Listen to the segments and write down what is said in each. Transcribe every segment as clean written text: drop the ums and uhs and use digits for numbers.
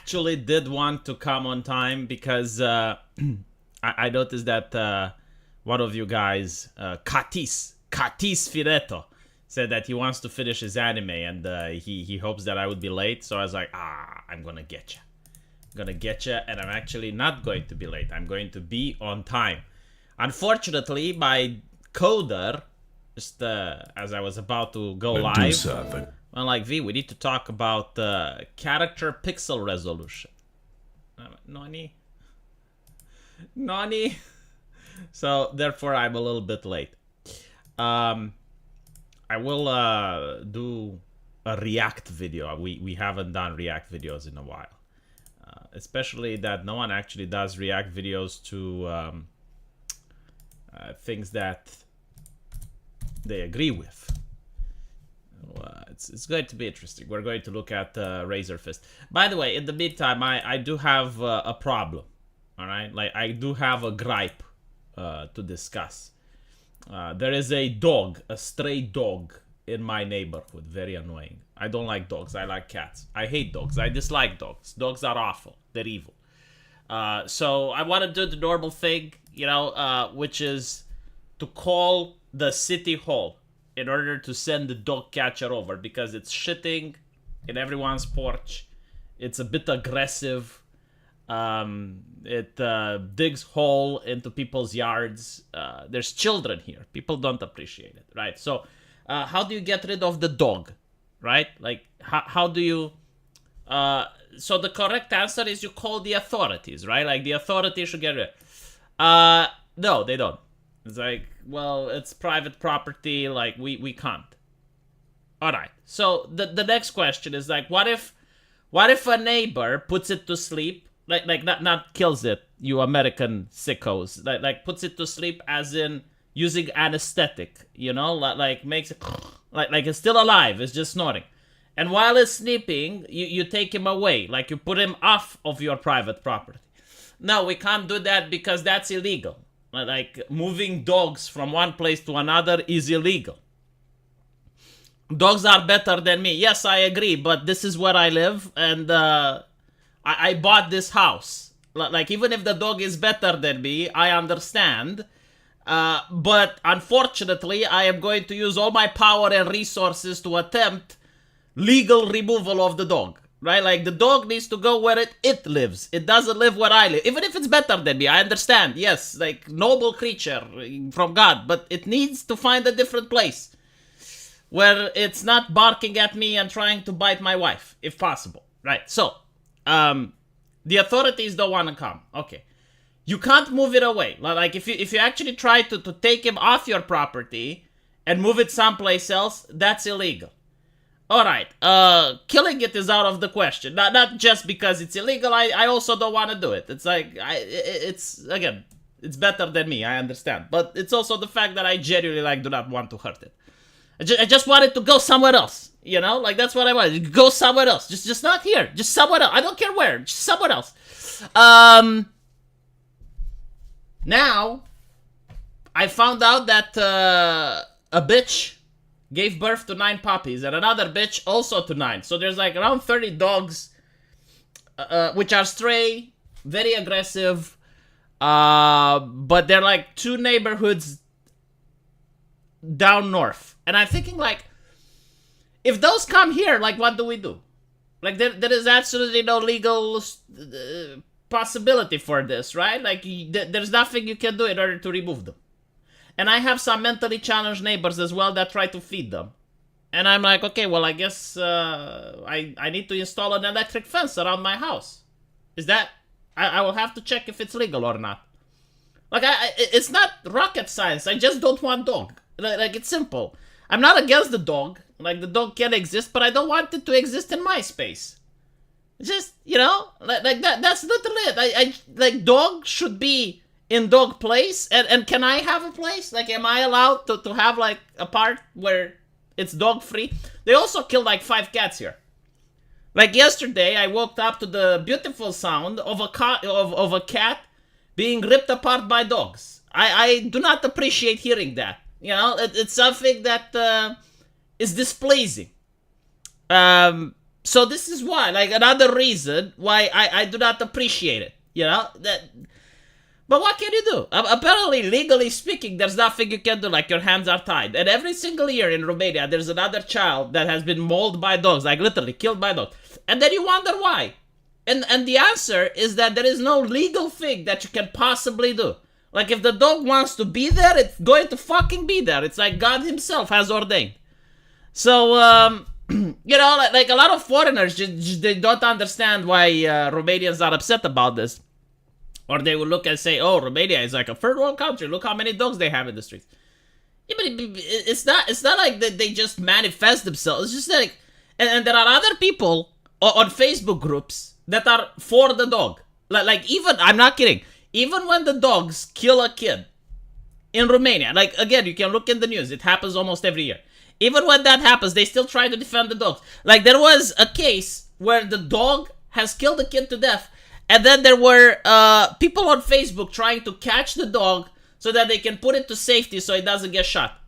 actually did want to come on time because I noticed that one of you guys, Katis Fireto, said that he wants to finish his anime and he hopes that I would be late. So I was like, I'm gonna get you. And I'm actually not going to be late. I'm going to be on time. Unfortunately, my coder, just as I was about to go live, well, like, V, we need to talk about character pixel resolution. Nani? So, therefore, I'm a little bit late. I will do a React video. We haven't done React videos in a while. Especially that no one actually does React videos to things that they agree with. It's going to be interesting. We're going to look at Razor Fist. By the way, in the meantime, I do have a problem. All right, like I do have a gripe to discuss. There is a stray dog in my neighborhood. Very annoying. I don't like dogs. I like cats. I hate dogs. I dislike dogs. Dogs are awful. They're evil. So I want to do the normal thing, which is to call the city hall in order to send the dog catcher over because it's shitting in everyone's porch. It's a bit aggressive. It digs hole into people's yards. There's children here. People don't appreciate it, right? So how do you get rid of the dog, right? Like, how do you... so the correct answer is you call the authorities, right? Like, the authorities should get rid. No, they don't. It's like, well, it's private property, like, we can't. Alright, so the next question is, like, what if a neighbor puts it to sleep, like not kills it, you American sickos, like puts it to sleep as in using anesthetic, like makes it, like it's still alive, it's just snoring. And while it's sleeping, you take him away, like you put him off of your private property. No, we can't do that because that's illegal. Like, moving dogs from one place to another is illegal. Dogs are better than me. Yes, I agree, but this is where I live, and I bought this house. Like, even if the dog is better than me, I understand. But unfortunately, I am going to use all my power and resources to attempt legal removal of the dog. Right? Like, the dog needs to go where it lives. It doesn't live where I live. Even if it's better than me, I understand. Yes, like, noble creature from God. But it needs to find a different place where it's not barking at me and trying to bite my wife, if possible. Right? So, the authorities don't want to come. Okay. You can't move it away. Like, if you actually try to take him off your property and move it someplace else, that's illegal. Alright, killing it is out of the question. Not just because it's illegal, I also don't want to do it. It's like, it's better than me, I understand. But it's also the fact that I genuinely, do not want to hurt it. I just want it to go somewhere else, Like, that's what I want. Go somewhere else. Just not here. Just somewhere else. I don't care where. Just somewhere else. Now, I found out that a bitch gave birth to 9 puppies, and another bitch also to 9. So there's like around 30 dogs, which are stray, very aggressive, but they're like 2 neighborhoods down north. And I'm thinking, like, if those come here, like, what do we do? Like, there is absolutely no legal possibility for this, right? Like, there's nothing you can do in order to remove them. And I have some mentally challenged neighbors as well that try to feed them. And I'm like, okay, well, I guess I need to install an electric fence around my house. Is that... I will have to check if it's legal or not. Like, it's not rocket science. I just don't want dog. Like, it's simple. I'm not against the dog. Like, the dog can exist, but I don't want it to exist in my space. Just, like that. That's literally it. Like, dog should be in dog place, and can I have a place? Like, am I allowed to have, like, a part where it's dog free? They also killed like 5 cats here. Like, yesterday I woke up to the beautiful sound of a cat being ripped apart by dogs. I do not appreciate hearing that. It's something that is displeasing. So this is why, like, another reason why I do not appreciate it. You know that. But what can you do? Apparently, legally speaking, there's nothing you can do. Like, your hands are tied. And every single year in Romania, there's another child that has been mauled by dogs, like literally killed by dogs. And then you wonder why. And the answer is that there is no legal thing that you can possibly do. Like, if the dog wants to be there, it's going to fucking be there. It's like God himself has ordained. So, you know, like a lot of foreigners, they don't understand why Romanians are upset about this. Or they will look and say, oh, Romania is like a third world country. Look how many dogs they have in the streets. Yeah, but it's not like that they just manifest themselves. It's just like, and there are other people on Facebook groups that are for the dog. Like even, I'm not kidding, even when the dogs kill a kid in Romania, like, again, you can look in the news. It happens almost every year. Even when that happens, they still try to defend the dogs. Like, there was a case where the dog has killed a kid to death. And then there were people on Facebook trying to catch the dog so that they can put it to safety so it doesn't get shot.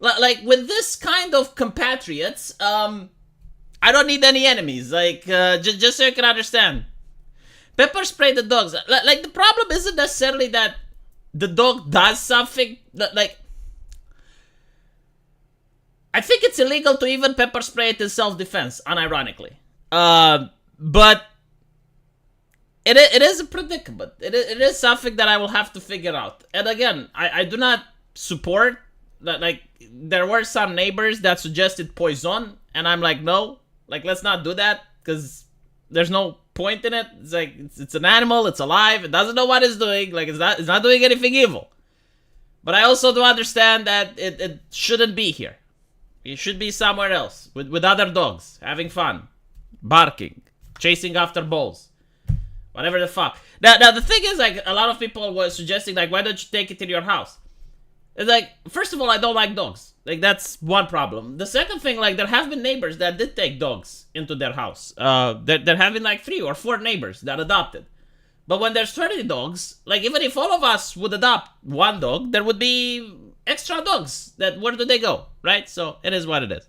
Like, with this kind of compatriots, I don't need any enemies. Like, just so you can understand. Pepper spray the dogs. Like, the problem isn't necessarily that the dog does something. Like, I think it's illegal to even pepper spray it in self-defense, unironically. But it is a predicament. It is something that I will have to figure out. And again, I do not support that. Like, there were some neighbors that suggested poison, and I'm like, no, like, let's not do that, because there's no point in it. It's like, it's an animal, it's alive, it doesn't know what it's doing, like, it's not doing anything evil. But I also do understand that it shouldn't be here. It should be somewhere else, with other dogs, having fun, barking, chasing after balls, whatever the fuck. Now the thing is, like, a lot of people were suggesting, like, why don't you take it in your house? It's like, first of all, I don't like dogs. Like, that's one problem. The second thing, like, there have been neighbors that did take dogs into their house. There have been, like, 3 or 4 neighbors that adopted. But when there's 30 dogs, like, even if all of us would adopt one dog, there would be extra dogs. Where do they go, right? So, it is what it is.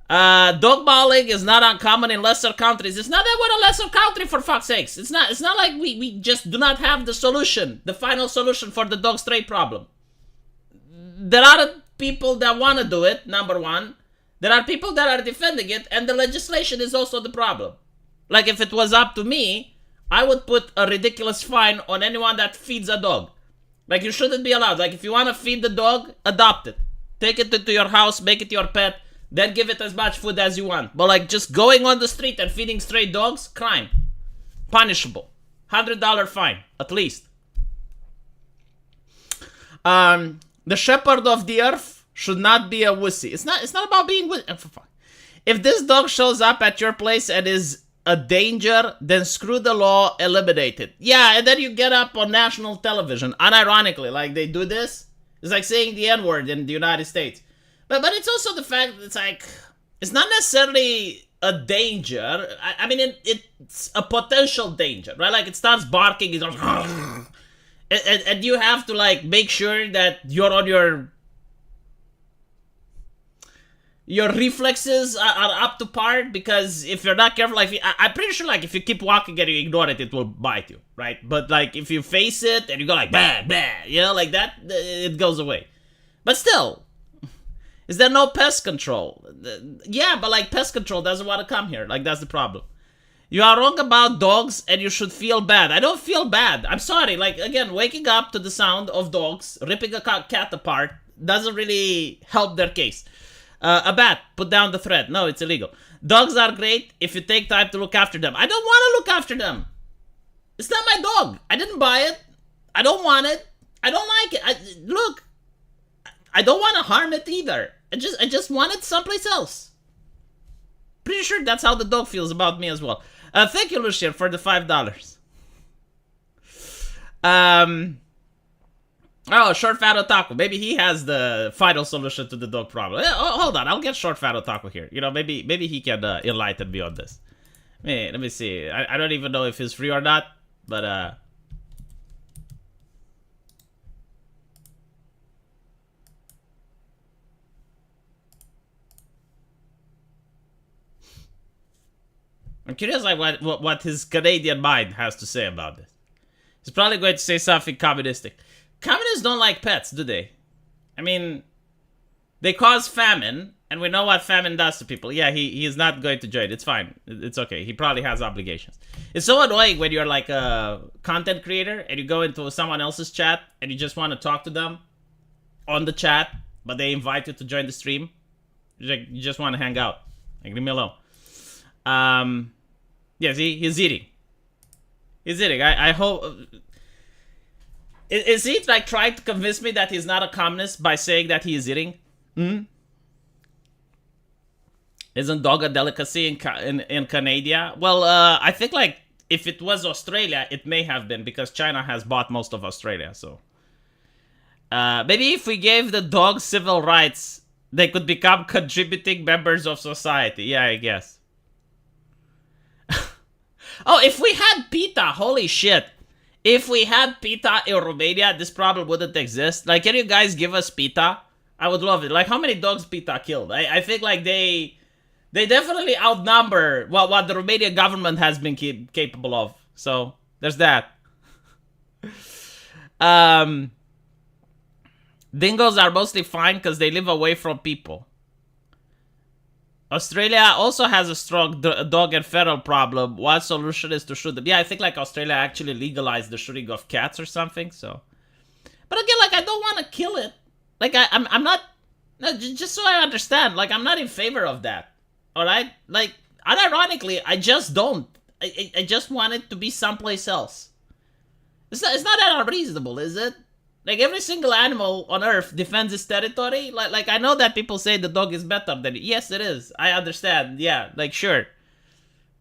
Dog mauling is not uncommon in lesser countries. It's not that we're a lesser country, for fuck's sakes. It's not like we just do not have the solution, the final solution for the dog stray problem. There are people that want to do it, number one. There are people that are defending it, and the legislation is also the problem. Like, if it was up to me, I would put a ridiculous fine on anyone that feeds a dog. Like, you shouldn't be allowed. Like, if you want to feed the dog, adopt it. Take it to your house, make it your pet, then give it as much food as you want. But, like, just going on the street and feeding stray dogs, crime. Punishable. $100 fine, at least. The shepherd of the earth should not be a wussy. It's not about being wussy. If this dog shows up at your place and is a danger, then screw the law, eliminate it. Yeah, and then you get up on national television. Unironically, like, they do this. It's like saying the N-word in the United States. But it's also the fact that it's like, it's not necessarily a danger. I mean, it's a potential danger, right? Like, it starts barking, it goes, and you have to, like, make sure that you're on your reflexes are up to par, because if you're not careful, like, I'm pretty sure, like, if you keep walking and you ignore it, it will bite you, right? But, like, if you face it and you go like, bah, bah, you know, like that, it goes away. But still, is there no pest control? Yeah, but, like, pest control doesn't want to come here. Like, that's the problem. You are wrong about dogs, and you should feel bad. I don't feel bad. I'm sorry. Like, again, waking up to the sound of dogs ripping a cat apart doesn't really help their case. A bat, put down the thread. No, it's illegal. Dogs are great if you take time to look after them. I don't want to look after them. It's not my dog. I didn't buy it. I don't want it. I don't like it. Look, I don't want to harm it either. I just want it someplace else. Pretty sure that's how the dog feels about me as well. Thank you, Lucian, for the $5. Oh, Short Fat Otaku. Maybe he has the final solution to the dog problem. Hold on, I'll get Short Fat Otaku here. You know, maybe he can enlighten me on this. Let me see. I don't even know if he's free or not, but I'm curious like what his Canadian mind has to say about this. He's probably going to say something communistic. Communists don't like pets, do they? I mean, they cause famine, and we know what famine does to people. Yeah, he is not going to join. It's fine. It's okay. He probably has obligations. It's so annoying when you're like a content creator and you go into someone else's chat and you just want to talk to them on the chat, but they invite you to join the stream. You just want to hang out. Like, leave me alone. Yeah, see, he's eating. He's eating. I hope... Is he like trying to convince me that he's not a communist by saying that he is eating? Isn't dog a delicacy in Canada? Well, I think like if it was Australia, it may have been because China has bought most of Australia. So maybe if we gave the dogs civil rights, they could become contributing members of society. Yeah, I guess. Oh, if we had PETA, holy shit. If we had PETA in Romania, this problem wouldn't exist. Like, can you guys give us PETA? I would love it. Like, how many dogs PETA killed? I think, like, they definitely outnumber what the Romanian government has been capable of. So, there's that. Dingoes are mostly fine because they live away from people. Australia also has a strong dog and feral problem. One solution is to shoot them. Yeah, I think like Australia actually legalized the shooting of cats or something. So, but again, like I don't want to kill it. Like I'm not. No, just so I understand. Like I'm not in favor of that. All right. Like unironically, I just don't. I just want it to be someplace else. It's not that unreasonable, is it? Like, every single animal on Earth defends its territory. Like I know that people say the dog is better than it. Yes, it is. I understand. Yeah, like, sure.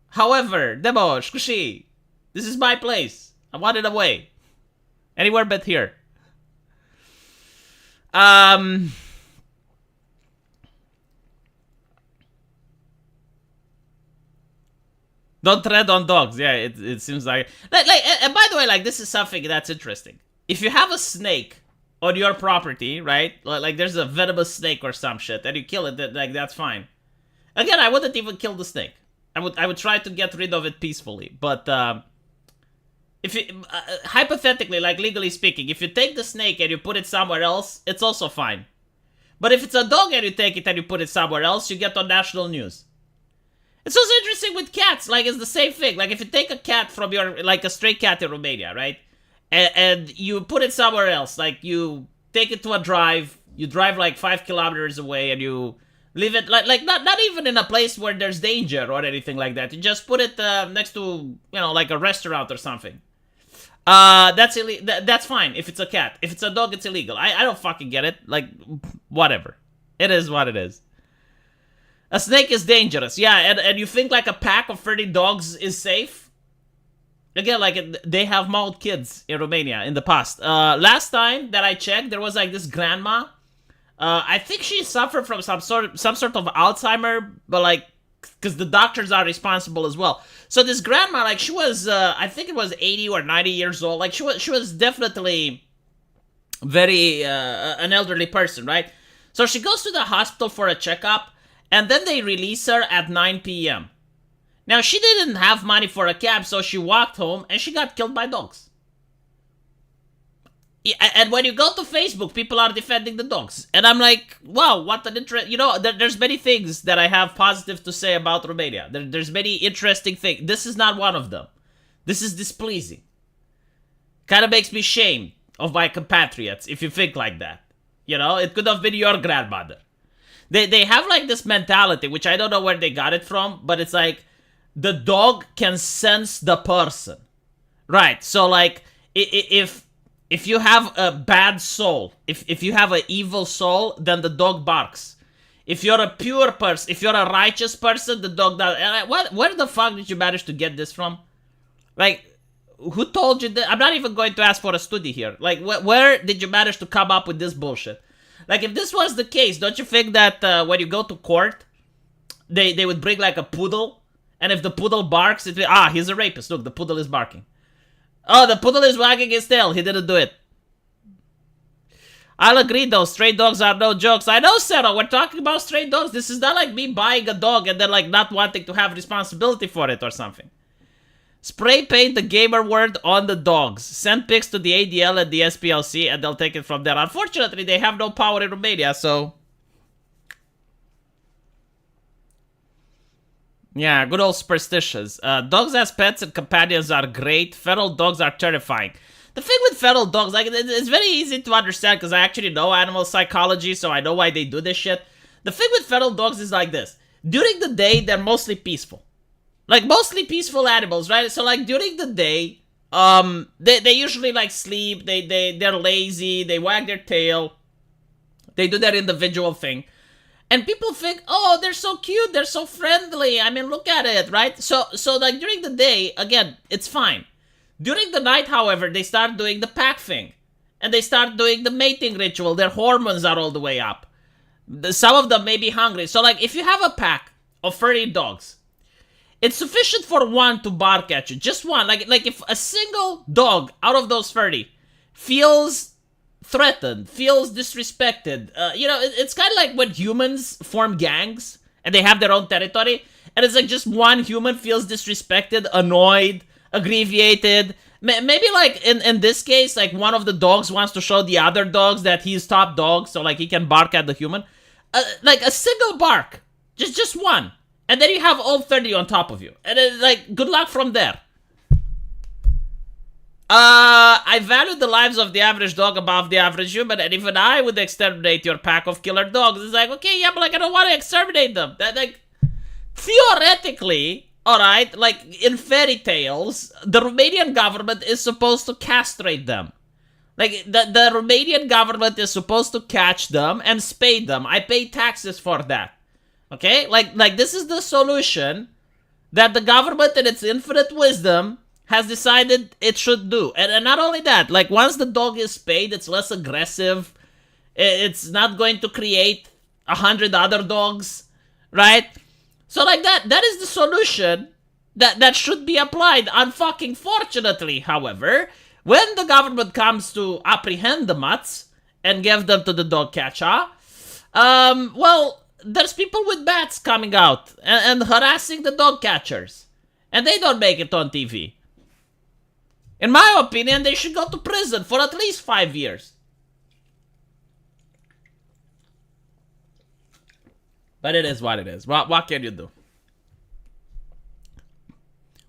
However, Demo, Squishy, this is my place. I want it away. Anywhere but here. Don't tread on dogs. Yeah, it seems like... And by the way, like, this is something that's interesting. If you have a snake on your property, right? Like there's a venomous snake or some shit, and you kill it, like that's fine. Again, I wouldn't even kill the snake. I would try to get rid of it peacefully. But if you, hypothetically, like legally speaking, if you take the snake and you put it somewhere else, it's also fine. But if it's a dog and you take it and you put it somewhere else, you get on national news. It's also interesting with cats. Like it's the same thing. Like if you take a cat from your, like a stray cat in Romania, right? And you put it somewhere else, like you take it to a drive, you drive like 5 kilometers away and you leave it, like not even in a place where there's danger or anything like that. You just put it next to, you know, like a restaurant or something. That's fine if it's a cat. If it's a dog, it's illegal. I don't fucking get it. Like, whatever. It is what it is. A snake is dangerous. Yeah, and you think like a pack of 30 dogs is safe? Again, like, they have mauled kids in Romania in the past. Last time that I checked, there was, like, this grandma. I think she suffered from some sort of Alzheimer, but, like, because the doctors are responsible as well. So this grandma, like, she was, I think it was 80 or 90 years old. Like, she was definitely very, an elderly person, right? So she goes to the hospital for a checkup, and then they release her at 9 p.m. Now, she didn't have money for a cab, so she walked home, and she got killed by dogs. Yeah, and when you go to Facebook, people are defending the dogs. And I'm like, wow, what an interest... You know, there's many things that I have positive to say about Romania. There's many interesting things. This is not one of them. This is displeasing. Kind of makes me ashamed of my compatriots, if you think like that. You know, it could have been your grandmother. They have, like, this mentality, which I don't know where they got it from, but it's like... The dog can sense the person. Right, so like, if you have a bad soul, if you have an evil soul, then the dog barks. If you're a pure person, if you're a righteous person, the dog does. Where the fuck did you manage to get this from? Like, who told you that? I'm not even going to ask for a study here. Like, where did you manage to come up with this bullshit? Like, if this was the case, don't you think that when you go to court, they would bring like a poodle? And if the poodle barks, he's a rapist. Look, the poodle is barking. Oh, the poodle is wagging his tail. He didn't do it. I'll agree though, stray dogs are no jokes. I know, Sarah, we're talking about stray dogs. This is not like me buying a dog and then like not wanting to have responsibility for it or something. Spray paint the gamer word on the dogs. Send pics to the ADL and the SPLC and they'll take it from there. Unfortunately, they have no power in Romania, so... Yeah, good old superstitions. Dogs as pets and companions are great. Feral dogs are terrifying. The thing with feral dogs, like, it's very easy to understand because I actually know animal psychology, so I know why they do this shit. The thing with feral dogs is like this. During the day, they're mostly peaceful. Like, mostly peaceful animals, right? So, like, during the day, they usually, like, sleep, they're lazy, they wag their tail, they do their individual thing. And people think, oh, they're so cute, they're so friendly, I mean, look at it, right? So like, during the day, again, it's fine. During the night, however, they start doing the pack thing. And they start doing the mating ritual, their hormones are all the way up. Some of them may be hungry. So, like, if you have a pack of furry dogs, it's sufficient for one to bark at you. Just one. Like if a single dog out of those 30 feels threatened, feels disrespected. It's kind of like when humans form gangs and they have their own territory. And it's like just one human feels disrespected, annoyed, aggravated. Maybe like in this case, like one of the dogs wants to show the other dogs that he's top dog. So like he can bark at the human. Like a single bark. Just one. And then you have all 30 on top of you. And it's like, good luck from there. I value the lives of the average dog above the average human, and even I would exterminate your pack of killer dogs. It's like, okay, yeah, but like I don't want to exterminate them. Like, theoretically, alright, like in fairy tales, the Romanian government is supposed to castrate them. Like, the Romanian government is supposed to catch them and spay them. I pay taxes for that. Okay? Like this is the solution that the government in its infinite wisdom has decided it should do. And not only that, like once the dog is spayed, it's less aggressive. It's not going to create 100 other dogs, right? So like that is the solution that should be applied. Unfucking fortunately, however, when the government comes to apprehend the mutts and give them to the dog catcher, well, there's people with bats coming out and harassing the dog catchers. And they don't make it on TV. In my opinion, they should go to prison for at least 5 years. But it is what it is. What can you do?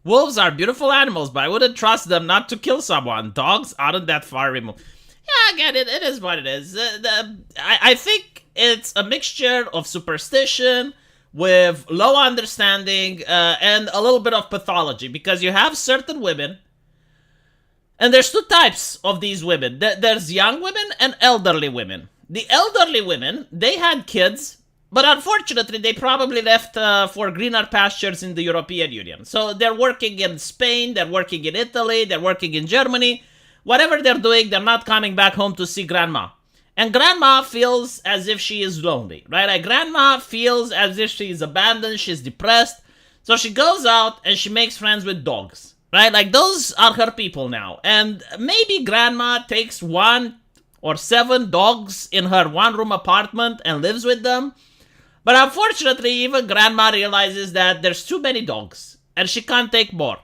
Wolves are beautiful animals, but I wouldn't trust them not to kill someone. Dogs aren't that far removed. Yeah, again, it is what it is. I think it's a mixture of superstition with low understanding and a little bit of pathology. Because you have certain women, and there's two types of these women. There's young women and elderly women. The elderly women, they had kids, but unfortunately they probably left for greener pastures in the European Union. So they're working in Spain, they're working in Italy, they're working in Germany. Whatever they're doing, they're not coming back home to see grandma. And grandma feels as if she is lonely, right? Like grandma feels as if she is abandoned, she's depressed. So she goes out and she makes friends with dogs. Right? Like, those are her people now. And maybe grandma takes 1 or 7 dogs in her one-room apartment and lives with them. But unfortunately, even grandma realizes that there's too many dogs. And she can't take more.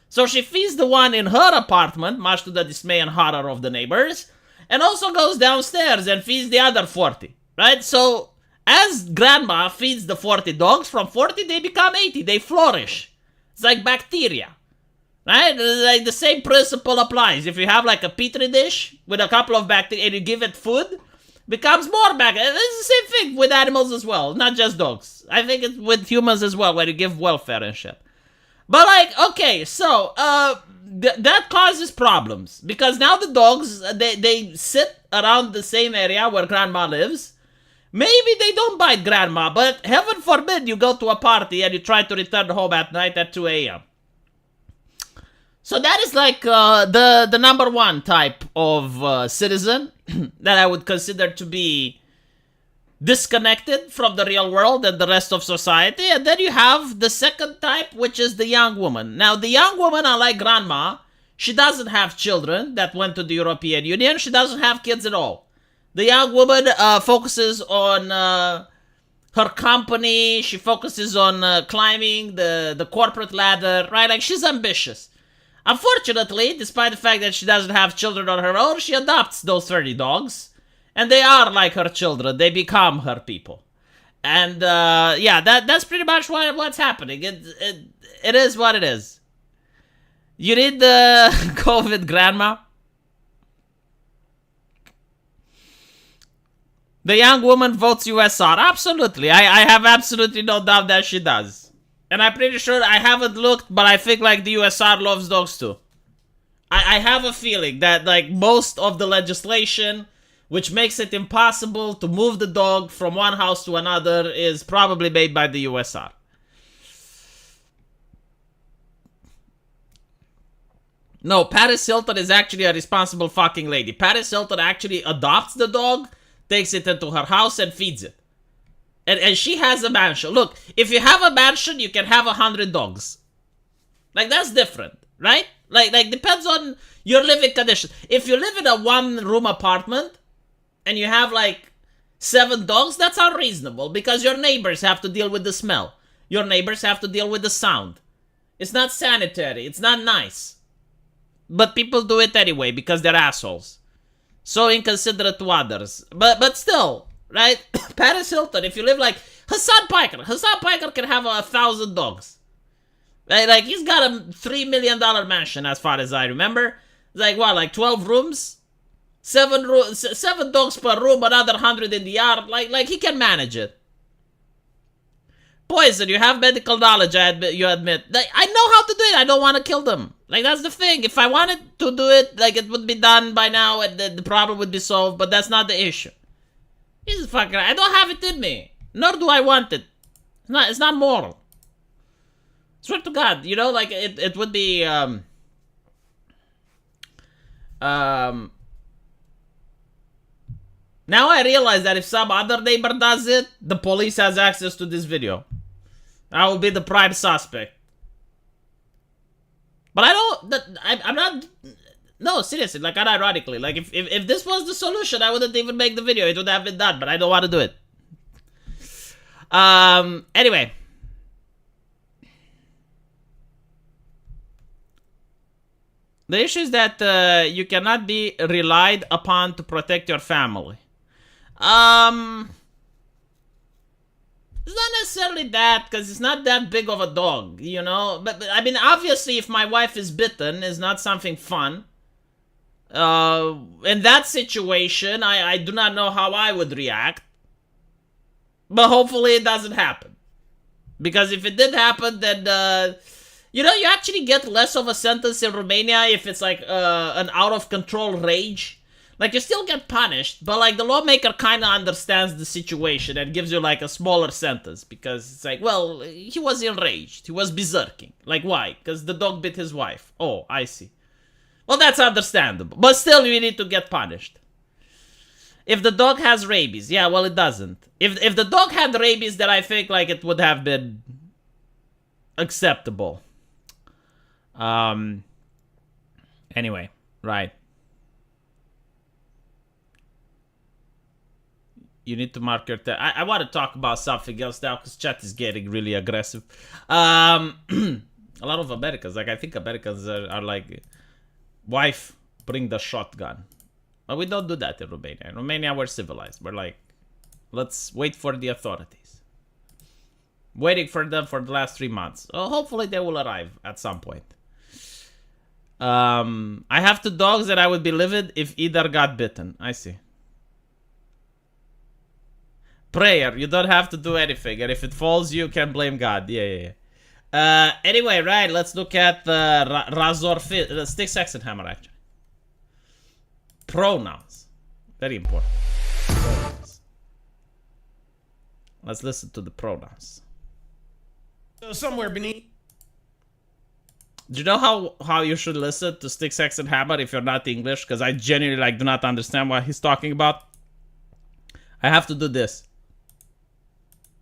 So she feeds the one in her apartment, much to the dismay and horror of the neighbors. And also goes downstairs and feeds the other 40. Right? So, as grandma feeds the 40 dogs, from 40 they become 80. They flourish. It's like bacteria. Right? Like the same principle applies. If you have like a petri dish with a couple of bacteria and you give it food, becomes more bacteria. It's the same thing with animals as well, not just dogs. I think it's with humans as well, where you give welfare and shit. But like, okay, so that causes problems because now the dogs they sit around the same area where grandma lives. Maybe they don't bite grandma, but heaven forbid you go to a party and you try to return home at night at 2 a.m. So that is like the number one type of citizen that I would consider to be disconnected from the real world and the rest of society. And then you have the second type, which is the young woman. Now, the young woman, unlike grandma, she doesn't have children that went to the European Union. She doesn't have kids at all. The young woman focuses on her company. She focuses on climbing the corporate ladder, right? Like, she's ambitious. Unfortunately, despite the fact that she doesn't have children on her own, she adopts those 30 dogs. And they are like her children. They become her people. And, yeah, that's pretty much what's happening. It is what it is. You need the COVID grandma? The young woman votes USR. Absolutely. I have absolutely no doubt that she does. And I'm pretty sure, I haven't looked, but I think, like, the USR loves dogs too. I have a feeling that, like, most of the legislation, which makes it impossible to move the dog from one house to another, is probably made by the USR. No, Paris Hilton is actually a responsible fucking lady. Paris Hilton actually adopts the dog, takes it into her house, and feeds it. And she has a mansion. Look, if you have a mansion, you can have 100 dogs. Like, that's different, right? Like depends on your living conditions. If you live in a one-room apartment, and you have, like, 7 dogs, that's unreasonable, because your neighbors have to deal with the smell. Your neighbors have to deal with the sound. It's not sanitary. It's not nice. But people do it anyway, because they're assholes. So inconsiderate to others. But still, right? Paris Hilton, if you live like Hassan Piker can have 1,000 dogs. Right? Like, he's got a $3 million mansion, as far as I remember. Like, what, like 12 rooms? 7 dogs per room, another 100 in the yard. Like he can manage it. Poison, you have medical knowledge, you admit. Like, I know how to do it. I don't want to kill them. Like, that's the thing. If I wanted to do it, like, it would be done by now and the problem would be solved, but that's not the issue. Jesus fucking, I don't have it in me. Nor do I want it. It's not moral. Swear to God, you know, like, it would be, now I realize that if some other neighbor does it, the police has access to this video. I will be the prime suspect. But I'm not, no, seriously, like, unironically, like, if this was the solution, I wouldn't even make the video. It would have been done, but I don't want to do it. Anyway. The issue is that you cannot be relied upon to protect your family. It's not necessarily that, because it's not that big of a dog, you know? But I mean, obviously, if my wife is bitten, it's not something fun. In that situation, I do not know how I would react. But hopefully it doesn't happen. Because if it did happen, then, you know, you actually get less of a sentence in Romania if it's like an out-of-control rage. Like, you still get punished, but, like, the lawmaker kind of understands the situation and gives you, like, a smaller sentence. Because it's like, well, he was enraged. He was berserking. Like, why? Because the dog bit his wife. Oh, I see. Well, that's understandable. But still, you need to get punished. If the dog has rabies. Yeah, well, it doesn't. If the dog had rabies, then I think, like, it would have been acceptable. Anyway, right. You need to mark your... I want to talk about something else now, because chat is getting really aggressive. A lot of Americans, like, I think Americans are like, wife, bring the shotgun. But we don't do that in Romania. In Romania, we're civilized. We're like, let's wait for the authorities. Waiting for them for the last 3 months. Hopefully they will arrive at some point. I have 2 dogs that I would be livid if either got bitten. I see. Prayer. You don't have to do anything. And if it falls, you can blame God. Yeah. Anyway, right. Let's look at the Razor Stick, Sex, and Hammer, actually. Pronouns. Very important. Pronouns. Let's listen to the pronouns. So somewhere beneath. Do you know how you should listen to Stick, Sex, and Hammer if you're not English? Because I genuinely, like, do not understand what he's talking about. I have to do this.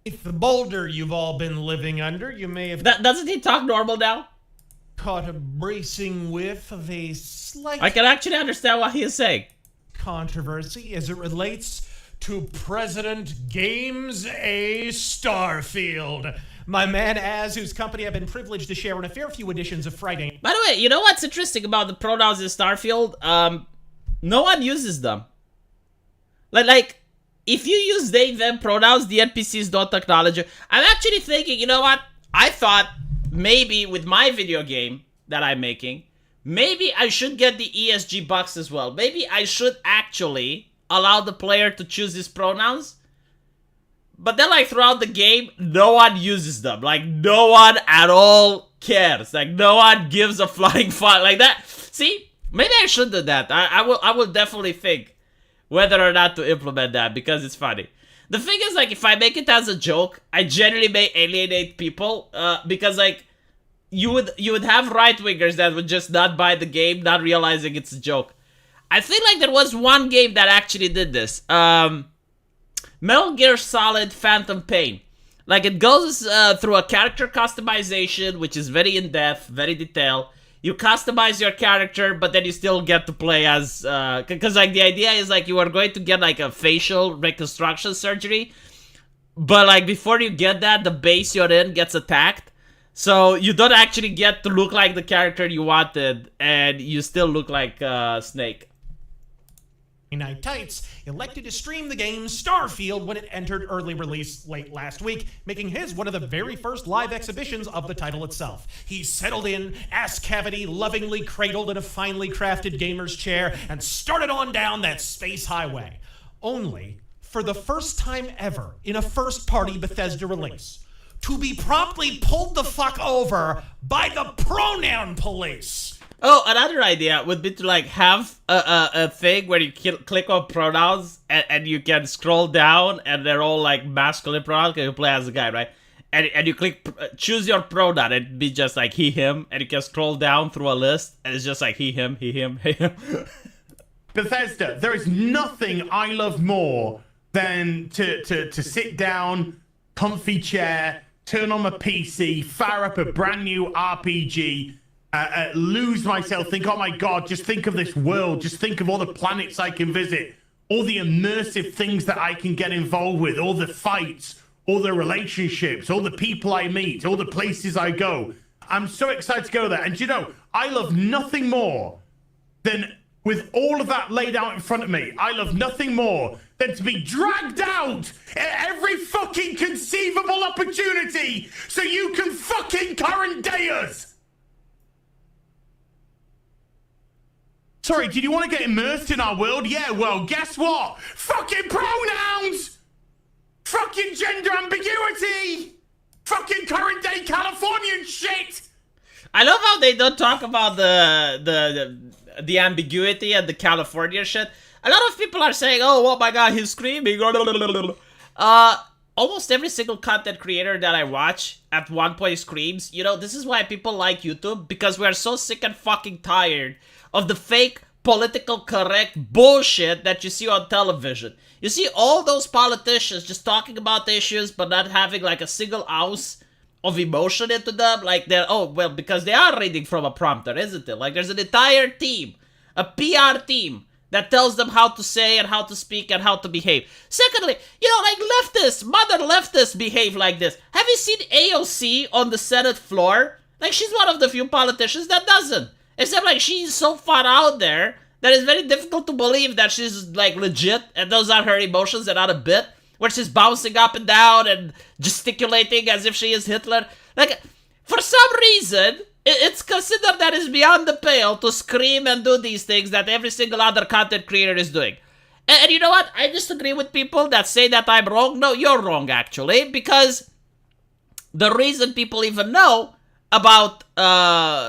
If the boulder you've all been living under, you may have Doesn't he talk normal now? caught a bracing whiff of a slight I can actually understand what he is saying. controversy as it relates to President Games A Starfield. My man Az, whose company I've been privileged to share in a fair few editions of Friday. By the way, you know what's interesting about the pronouns in Starfield? No one uses them. Like, if you use they, them pronouns, the NPCs don't acknowledge you. I'm actually thinking, you know what? I thought maybe with my video game that I'm making, maybe I should get the ESG box as well. Maybe I should actually allow the player to choose his pronouns. But then, like, throughout the game, no one uses them. Like, no one at all cares. Like, no one gives a flying fuck like that. See? Maybe I should do that. I will definitely think whether or not to implement that because it's funny. The thing is, like, if I make it as a joke, I generally may alienate people because, like, you would have right-wingers that would just not buy the game, not realizing it's a joke. I think, like, there was one game that actually did this. Metal Gear Solid Phantom Pain. Like, it goes through a character customization, which is very in-depth, very detailed. You customize your character, but then you still get to play as... Because, like, the idea is, like, you are going to get, like, a facial reconstruction surgery. But, like, before you get that, the base you're in gets attacked. So, you don't actually get to look like the character you wanted, and you still look like Snake. Night Tights elected to stream the game Starfield when it entered early release late last week, making his one of the very first live exhibitions of the title itself. He settled in, ass cavity lovingly cradled in a finely crafted gamer's chair, and started on down that space highway. Only, for the first time ever in a first-party Bethesda release, to be promptly pulled the fuck over by the pronoun police. Oh, another idea would be to, like, have a thing where you click on pronouns and you can scroll down and they're all, like, masculine pronouns because you play as a guy, right? And you click, choose your pronoun, and it'd be just, like, he, him, and you can scroll down through a list and it's just, like, he, him, he, him, he, him. Bethesda, there is nothing I love more than to sit down, comfy chair, turn on my PC, fire up a brand new RPG, lose myself, think, oh my god, just think of this world, just think of all the planets I can visit, all the immersive things that I can get involved with, all the fights, all the relationships, all the people I meet, all the places I go. I'm so excited to go there. And you know, I love nothing more than, with all of that laid out in front of me, I love nothing more than to be dragged out at every fucking conceivable opportunity so you can fucking current day us. Sorry, did you want to get immersed in our world? Yeah, well, guess what? Fucking pronouns! Fucking gender ambiguity! Fucking current day Californian shit! I love how they don't talk about the ambiguity and the California shit. A lot of people are saying, oh my god, he's screaming. Almost every single content creator that I watch at one point screams. You know, this is why people like YouTube, because we are so sick and fucking tired of the fake political correct bullshit that you see on television. You see all those politicians just talking about issues but not having like a single ounce of emotion into them. Like they're, oh, well, because they are reading from a prompter, isn't it? Like there's an entire team, a PR team, that tells them how to say and how to speak and how to behave. Secondly, you know, like leftists, mother leftists behave like this. Have you seen AOC on the Senate floor? Like she's one of the few politicians that doesn't. Except, like, she's so far out there that it's very difficult to believe that she's, like, legit and those are her emotions and not a bit. Where she's bouncing up and down and gesticulating as if she is Hitler. Like, for some reason, it's considered that it's beyond the pale to scream and do these things that every single other content creator is doing. And you know what? I disagree with people that say that I'm wrong. No, you're wrong, actually. Because the reason people even know about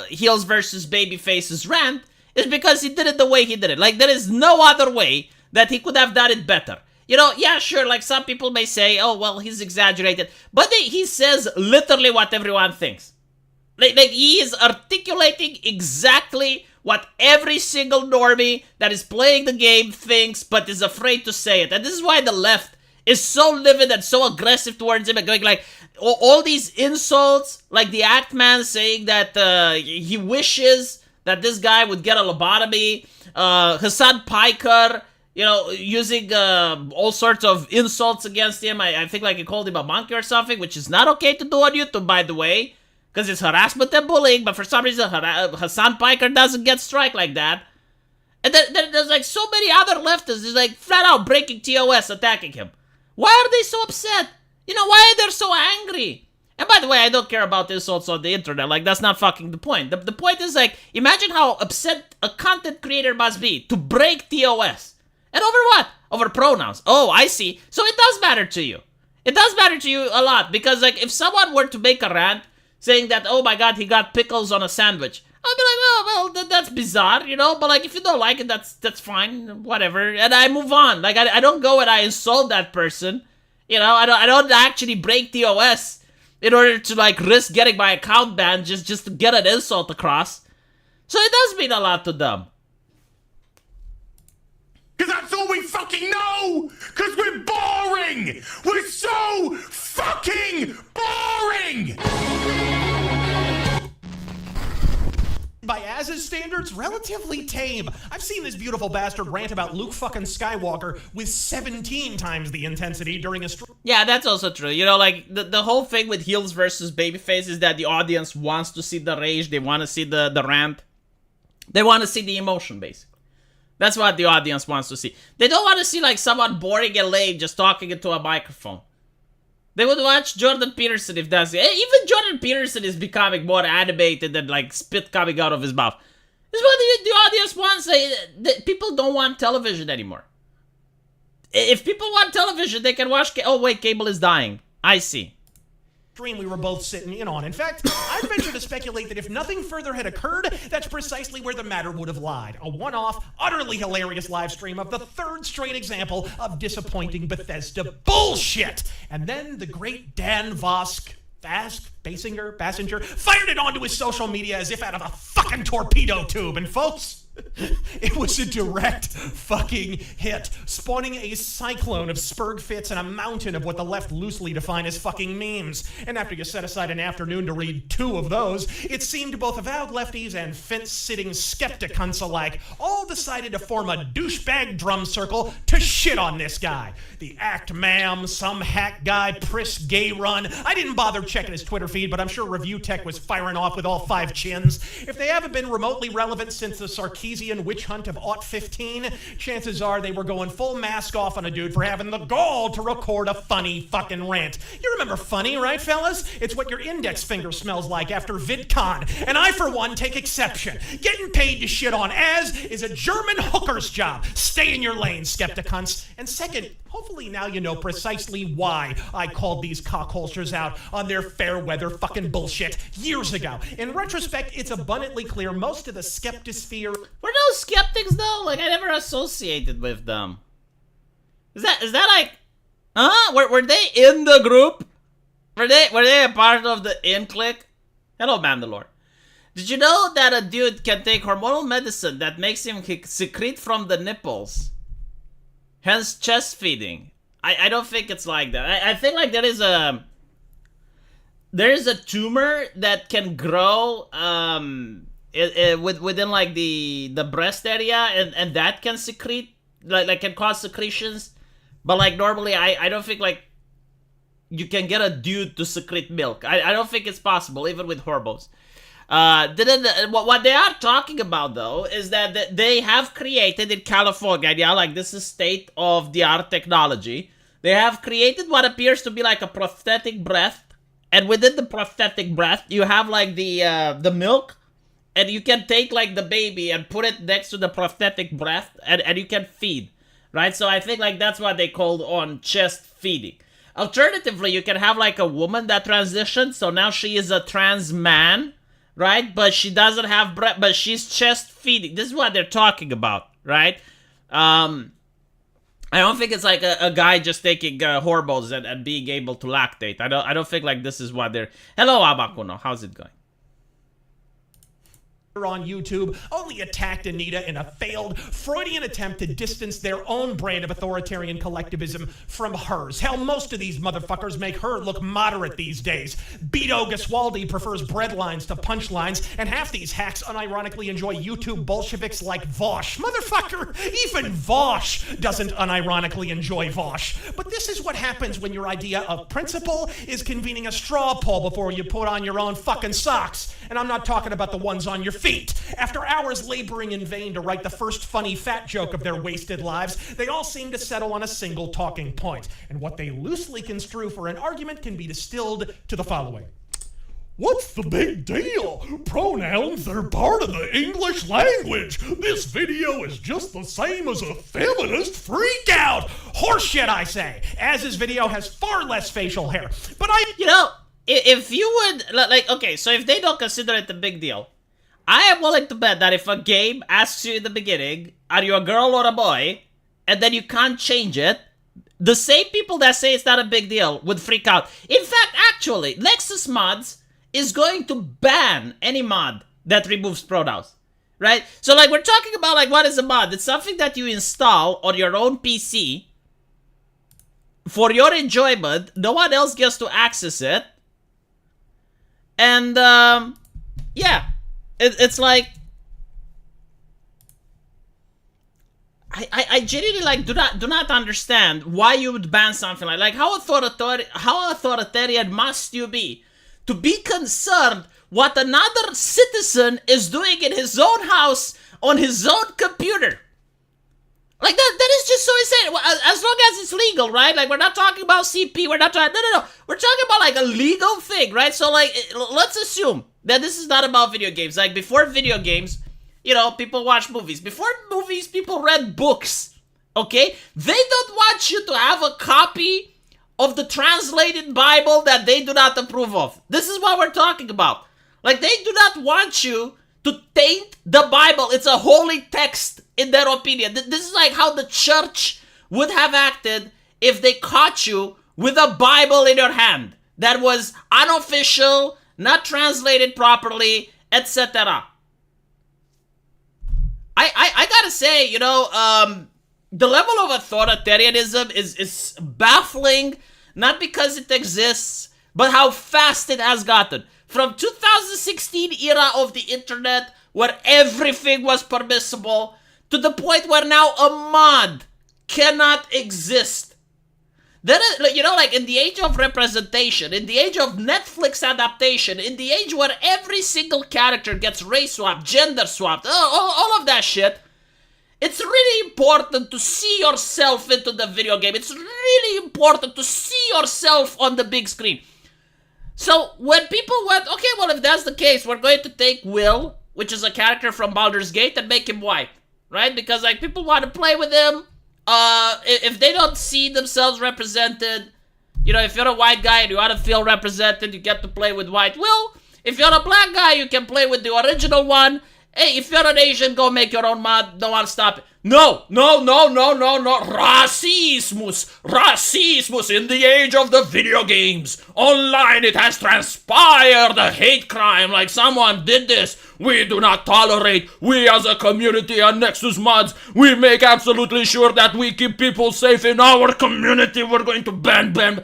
heels versus babyfaces rant is because he did it the way he did it. Like, there is no other way that he could have done it better. You know, yeah, sure, like, some people may say, oh, well, he's exaggerated. But he says literally what everyone thinks. Like, he is articulating exactly what every single normie that is playing the game thinks, but is afraid to say it. And this is why the left is so livid and so aggressive towards him and going, like, all these insults, like the Act Man saying that he wishes that this guy would get a lobotomy, Hassan Piker you know, using all sorts of insults against him. I think like he called him a monkey or something, which is not okay to do on YouTube, by the way, because it's harassment and bullying. But for some reason, Hassan Piker doesn't get strike like that. And then there's like so many other leftists just like flat out breaking TOS, attacking him. Why are they so upset? You know, why are they so angry? And by the way, I don't care about insults on the internet. Like, that's not fucking the point. The point is, like, imagine how upset a content creator must be to break TOS. And over what? Over pronouns. Oh, I see. So it does matter to you. It does matter to you a lot. Because, like, if someone were to make a rant saying that, oh my god, he got pickles on a sandwich, I'll be like, oh, well, that's bizarre, you know? But, like, if you don't like it, that's fine. Whatever. And I move on. Like, I don't go and I insult that person. You know, I don't actually break TOS in order to, like, risk getting my account banned just to get an insult across. So it does mean a lot to them. Because that's all we fucking know! Because we're boring! We're so fucking boring! By Az's standards, relatively tame. I've seen this beautiful bastard rant about Luke fucking Skywalker with 17 times the intensity during a stream. Yeah, that's also true. You know, like, the whole thing with heels versus babyface is that the audience wants to see the rage, they want to see the rant. They want to see the emotion, basically. That's what the audience wants to see. They don't want to see, like, someone boring and lame just talking into a microphone. They would watch Jordan Peterson if that's it. Even Jordan Peterson is becoming more animated than, like, spit coming out of his mouth. This is what the audience wants. People don't want television anymore. If people want television, they can watch... Oh, wait, cable is dying. I see. Stream we were both sitting in on. In fact, I'd venture to speculate that if nothing further had occurred, that's precisely where the matter would have lied. A one-off, utterly hilarious live stream of the third straight example of disappointing Bethesda bullshit. And then the great Dan Basinger, fired it onto his social media as if out of a fucking torpedo tube. And folks, it was a direct fucking hit, spawning a cyclone of Spurg fits and a mountain of what the left loosely define as fucking memes. And after you set aside an afternoon to read 2 of those, it seemed both avowed lefties and fence-sitting skepticunts alike all decided to form a douchebag drum circle to shit on this guy. The Act Ma'am, some hack guy, Pris Gay Run. I didn't bother checking his Twitter feed, but I'm sure Review Tech was firing off with all 5 chins. If they haven't been remotely relevant since the Sarkeesian witch hunt of Aught 15, chances are they were going full mask off on a dude for having the gall to record a funny fucking rant. You remember funny, right, fellas? It's what your index finger smells like after VidCon. And I, for one, take exception. Getting paid to shit on Az is a German hooker's job. Stay in your lane, skepticunts. And second, hopefully now you know precisely why I called these cockholsters out on their fair weather fucking bullshit years ago. In retrospect, it's abundantly clear most of the skeptosphere... Were those skeptics, though? Like, I never associated with them. Is that like... Huh? Were they in the group? Were they a part of the in-click? Hello, Mandalore. Did you know that a dude can take hormonal medicine that makes him secrete from the nipples? Hence chest feeding. I don't think it's like that. I think like there is a tumor that can grow within like the breast area, and that can secrete like can cause secretions. But like normally I don't think like you can get a dude to secrete milk. I don't think it's possible even with hormones. What they are talking about though is that they have created in California, yeah, like this is state of the art technology. They have created what appears to be like a prosthetic breast, and within the prosthetic breast you have like the milk, and you can take like the baby and put it next to the prosthetic breast, and you can feed, right? So I think like that's what they called on chest feeding. Alternatively, you can have like a woman that transitions, so now she is a trans man, right? But she doesn't have breast, but she's chest feeding. This is what they're talking about, right? I don't think it's like a guy just taking hormones and being able to lactate. I don't think like this is what they're... Hello, Abakuno. How's it going? on YouTube only attacked Anita in a failed Freudian attempt to distance their own brand of authoritarian collectivism from hers. Hell, most of these motherfuckers make her look moderate these days. Beto Gaswaldi prefers breadlines to punchlines, and half these hacks unironically enjoy YouTube Bolsheviks like Vosh. Motherfucker, even Vosh doesn't unironically enjoy Vosh. But this is what happens when your idea of principle is convening a straw poll before you put on your own fucking socks. And I'm not talking about the ones on your feet. After hours laboring in vain to write the first funny fat joke of their wasted lives, they all seem to settle on a single talking point. And what they loosely construe for an argument can be distilled to the following. What's the big deal? Pronouns are part of the English language. This video is just the same as a feminist freakout. Horseshit, I say. As his video has far less facial hair. But You know, if you would, like, okay, so if they don't consider it a big deal, I am willing to bet that if a game asks you in the beginning, are you a girl or a boy, and then you can't change it, the same people that say it's not a big deal would freak out. In fact, actually, Nexus Mods is going to ban any mod that removes pronouns, right? So, like, we're talking about, like, what is a mod? It's something that you install on your own PC for your enjoyment. No one else gets to access it. And, yeah. It's like, I genuinely, like, do not understand why you would ban something like how authoritarian must you be to be concerned what another citizen is doing in his own house on his own computer. Like, that is just so insane. As long as it's legal, right? Like, we're not talking about CP. We're not talking... No. We're talking about, like, a legal thing, right? So, like, let's assume that this is not about video games. Like, before video games, you know, people watch movies. Before movies, people read books, okay? They don't want you to have a copy of the translated Bible that they do not approve of. This is what we're talking about. Like, they do not want you to taint the Bible. It's a holy text, in their opinion. This is like how the church would have acted if they caught you with a Bible in your hand that was unofficial, not translated properly, etc. I gotta say, you know, the level of authoritarianism is baffling, not because it exists, but how fast it has gotten. From 2016 era of the internet, where everything was permissible, to the point where now a mod cannot exist. Then, you know, like, in the age of representation, in the age of Netflix adaptation, in the age where every single character gets race swapped, gender swapped, all of that shit, it's really important to see yourself into the video game. It's really important to see yourself on the big screen. So, when people went, okay, well, if that's the case, we're going to take Will, which is a character from Baldur's Gate, and make him white, right? Because, like, people want to play with him. If they don't see themselves represented, you know, if you're a white guy and you want to feel represented, you get to play with white Will. If you're a black guy, you can play with the original one. Hey, if you're an Asian, go make your own mod. Don't want to stop it. No. Racismus in the age of the video games. Online, it has transpired a hate crime, like someone did this. We do not tolerate. We as a community and Nexus Mods, we make absolutely sure that we keep people safe in our community. We're going to ban. You know,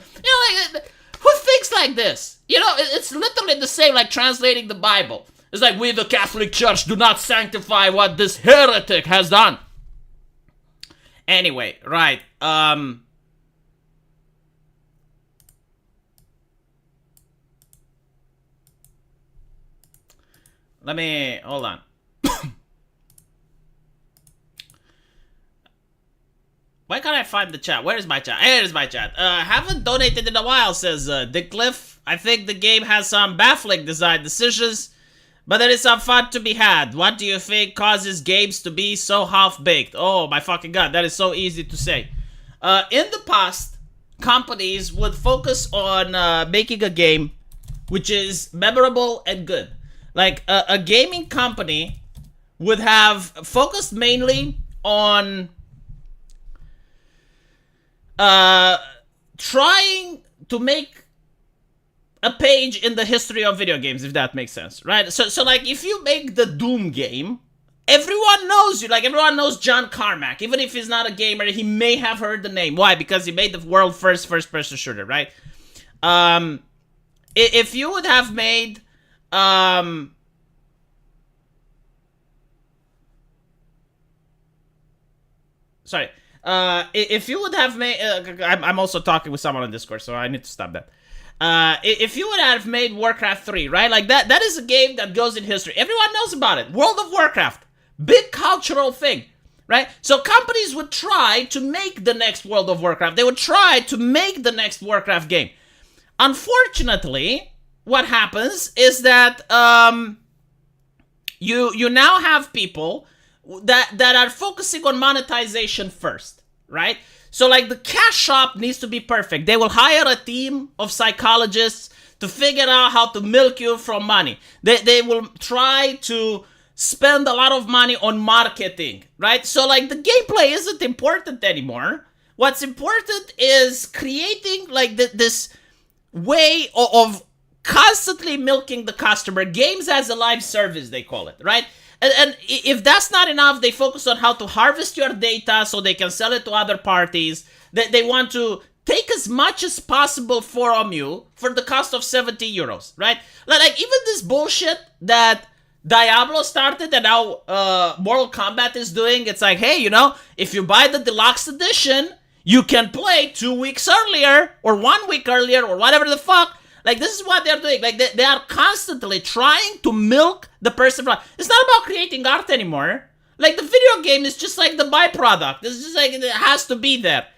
like, who thinks like this? You know, it's literally the same like translating the Bible. It's like, we the Catholic Church do not sanctify what this heretic has done. Anyway, right, let me, hold on. Why can't I find the chat? Where is my chat? Here is my chat. Haven't donated in a while, says Dick Cliff. I think the game has some baffling design decisions, but there is some fun to be had. What do you think causes games to be so half-baked? Oh my fucking god, that is so easy to say. In the past, companies would focus on making a game which is memorable and good. Like, a gaming company would have focused mainly on trying to make a page in the history of video games, if that makes sense, right? So like, if you make the Doom game, everyone knows you. Like, everyone knows John Carmack. Even if he's not a gamer, he may have heard the name. Why? Because he made the world's first-person shooter, right? If you would have made... sorry. If you would have made... I'm also talking with someone on Discord, so I need to stop that. If you would have made Warcraft 3, right? Like, that is a game that goes in history. Everyone knows about it. World of Warcraft. Big cultural thing, right? So companies would try to make the next World of Warcraft. They would try to make the next Warcraft game. Unfortunately, what happens is that you now have people that are focusing on monetization first, right? So like, the cash shop needs to be perfect. They will hire a team of psychologists to figure out how to milk you from money. They will try to spend a lot of money on marketing, right? So like, the gameplay isn't important anymore. What's important is creating like this way of constantly milking the customer. Games as a live service, they call it, right? And if that's not enough, they focus on how to harvest your data so they can sell it to other parties. They want to take as much as possible from you for the cost of 70 euros, right? Like, even this bullshit that Diablo started and now Mortal Kombat is doing, it's like, hey, you know, if you buy the deluxe edition, you can play 2 weeks earlier or 1 week earlier or whatever the fuck. Like, this is what they're doing. Like, they are constantly trying to milk the person. It's not about creating art anymore. Like, the video game is just like the byproduct. It's just like, it has to be there.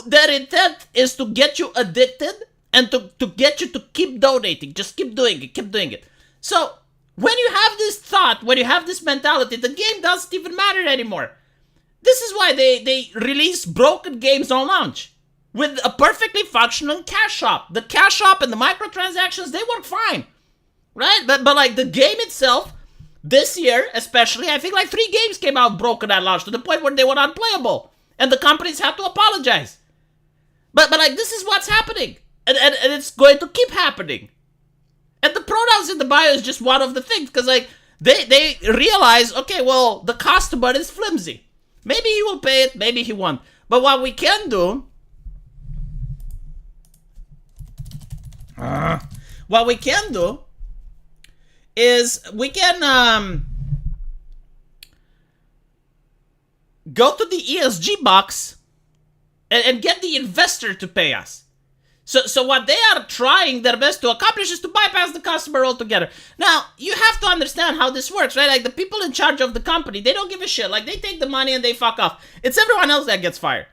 Their intent is to get you addicted and to get you to keep donating. Just keep doing it, keep doing it. So, when you have this thought, when you have this mentality, the game doesn't even matter anymore. This is why they release broken games on launch with a perfectly functional cash shop. The cash shop and the microtransactions, they work fine, right? But like, the game itself, this year especially, I think like 3 games came out broken at launch to the point where they were unplayable, and the companies had to apologize. But like, this is what's happening, and it's going to keep happening. And the pronouns in the bio is just one of the things, because like, they realize, okay, well, the customer is flimsy. Maybe he will pay it, maybe he won't. But what we can do, is we can go to the ESG box and get the investor to pay us. So what they are trying their best to accomplish is to bypass the customer altogether. Now, you have to understand how this works, right? Like, the people in charge of the company, they don't give a shit. Like, they take the money and they fuck off. It's everyone else that gets fired.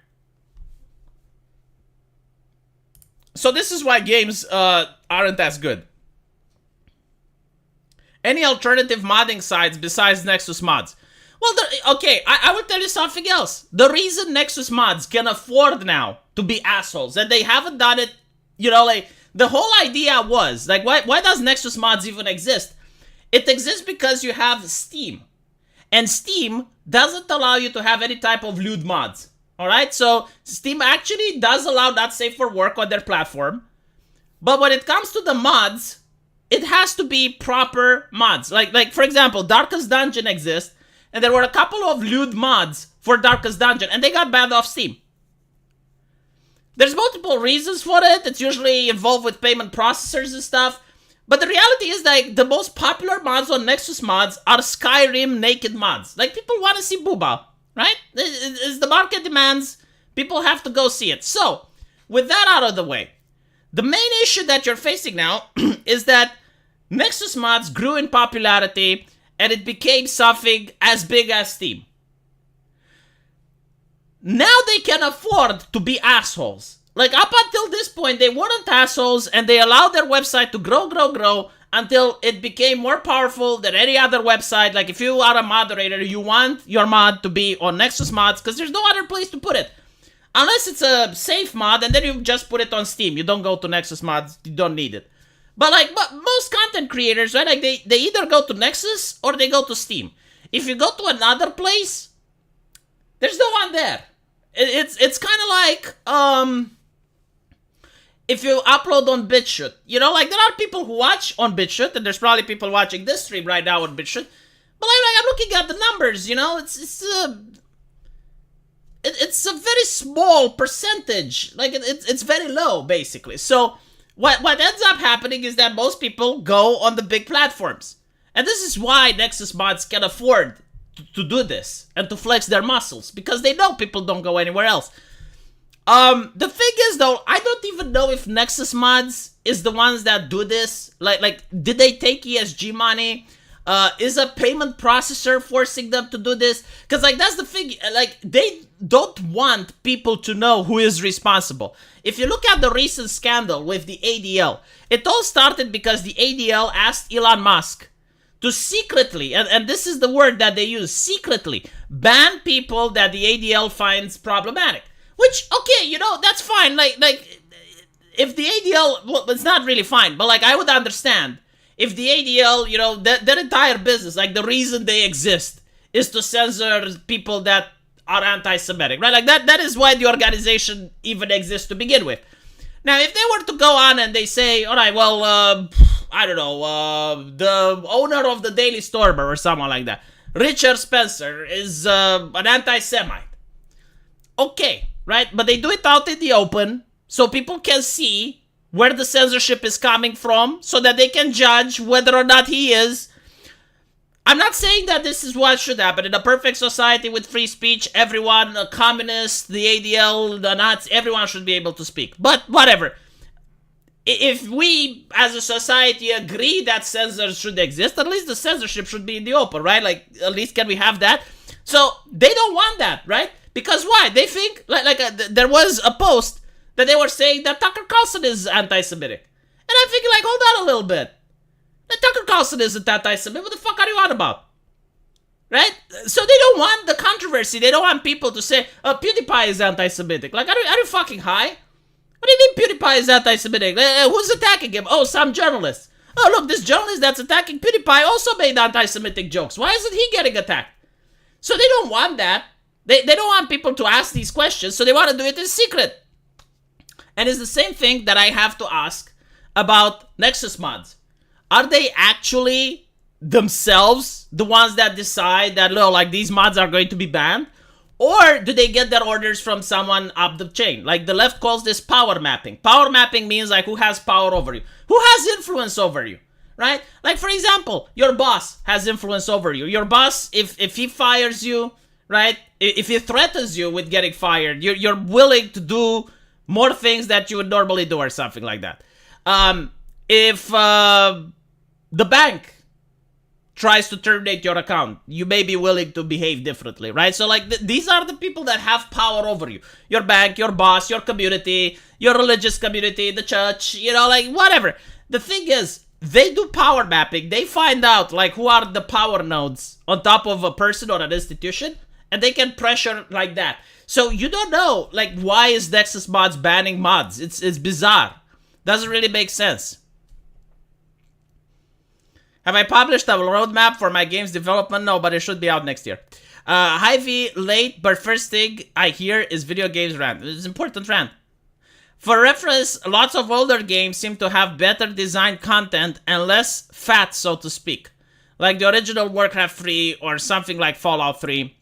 So this is why games aren't as good. Any alternative modding sites besides Nexus Mods? Well, okay, I will tell you something else. The reason Nexus Mods can afford now to be assholes, and they haven't done it, you know, like, the whole idea was, like, why does Nexus Mods even exist? It exists because you have Steam. And Steam doesn't allow you to have any type of lewd mods. Alright, so Steam actually does allow that safe for work on their platform. But when it comes to the mods, it has to be proper mods. Like for example, Darkest Dungeon exists, and there were a couple of lewd mods for Darkest Dungeon, and they got banned off Steam. There's multiple reasons for it. It's usually involved with payment processors and stuff. But the reality is, like, the most popular mods on Nexus Mods are Skyrim naked mods. Like, people want to see booba, right? As the market demands, people have to go see it. So, with that out of the way, the main issue that you're facing now is that Nexus Mods grew in popularity and it became something as big as Steam. Now they can afford to be assholes. Like, up until this point, they weren't assholes, and they allowed their website to grow until it became more powerful than any other website. Like, if you are a moderator, you want your mod to be on Nexus Mods, because there's no other place to put it. Unless it's a safe mod, and then you just put it on Steam. You don't go to Nexus Mods, you don't need it. But like, most content creators, right, like, they either go to Nexus or they go to Steam. If you go to another place, there's no one there. It's kind of like, if you upload on BitChute, you know, like there are people who watch on BitChute, and there's probably people watching this stream right now on BitChute. But like I'm looking at the numbers, you know, it's a very small percentage. Like it's very low, basically. So what ends up happening is that most people go on the big platforms, and this is why Nexus mods can afford to do this and to flex their muscles, because they know people don't go anywhere else. The thing is though, I don't even know if Nexus mods is the ones that do this. Like did they take ESG money? Is a payment processor forcing them to do this? Because like that's the thing, like they don't want people to know who is responsible. If you look at the recent scandal with the ADL, it all started because the ADL asked Elon Musk to secretly, and this is the word that they use, secretly ban people that the ADL finds problematic. Which, okay, you know, that's fine. Like if the ADL, well, it's not really fine, but like I would understand if the ADL, you know, their entire business, like the reason they exist is to censor people that are anti-Semitic, right? Like that is why the organization even exists to begin with. Now, if they were to go on and they say, all right, well, I don't know, the owner of the Daily Stormer or someone like that, Richard Spencer, is an anti-Semite. Okay, right? But they do it out in the open so people can see where the censorship is coming from so that they can judge whether or not he is. I'm not saying that this is what should happen. In a perfect society with free speech, everyone, a communist, the ADL, the Nazis, everyone should be able to speak. But whatever. If we, as a society, agree that censors should exist, at least the censorship should be in the open, right? Like, at least can we have that? So, they don't want that, right? Because why? They think, there was a post that they were saying that Tucker Carlson is anti-Semitic. And I'm thinking, like, hold on a little bit. Tucker Carlson isn't anti-Semitic. What the fuck are you on about? Right? So they don't want the controversy. They don't want people to say, PewDiePie is anti-Semitic. Like, are you fucking high? What do you mean PewDiePie is anti-Semitic? Who's attacking him? Oh, some journalists. Oh, look, this journalist that's attacking PewDiePie also made anti-Semitic jokes. Why isn't he getting attacked? So they don't want that. They don't want people to ask these questions, so they want to do it in secret. And it's the same thing that I have to ask about Nexus mods. Are they actually themselves the ones that decide that, no, like, these mods are going to be banned? Or do they get their orders from someone up the chain? Like, the left calls this power mapping. Power mapping means, like, who has power over you? Who has influence over you? Right? Like, for example, your boss has influence over you. Your boss, if he fires you, right? If he threatens you with getting fired, you're willing to do more things that you would normally do or something like that. If the bank tries to terminate your account, you may be willing to behave differently, right? So, like, these are the people that have power over you. Your bank, your boss, your community, your religious community, the church, you know, like, whatever. The thing is, they do power mapping. They find out, like, who are the power nodes on top of a person or an institution, and they can pressure like that. So, you don't know, like, why is Nexus mods banning mods? It's bizarre. Doesn't really make sense. Have I published a roadmap for my game's development? No, but it should be out next year. Hy-Vee, late, but first thing I hear is video games rant. It's an important rant. For reference, lots of older games seem to have better designed content and less fat, so to speak. Like the original Warcraft 3 or something like Fallout 3.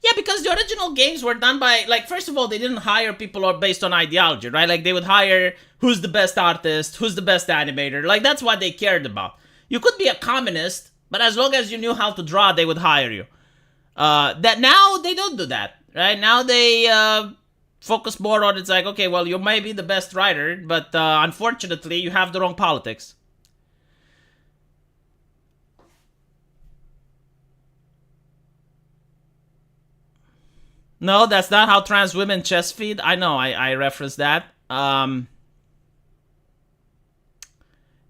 Yeah, because the original games were done by, like, first of all, they didn't hire people based on ideology, right? Like, they would hire who's the best artist, who's the best animator. Like, that's what they cared about. You could be a communist, but as long as you knew how to draw, they would hire you. That now, they don't do that, right? Now they focus more on, it's like, okay, well, you may be the best writer, but unfortunately, you have the wrong politics. No, that's not how trans women chest feed. I know, I referenced that.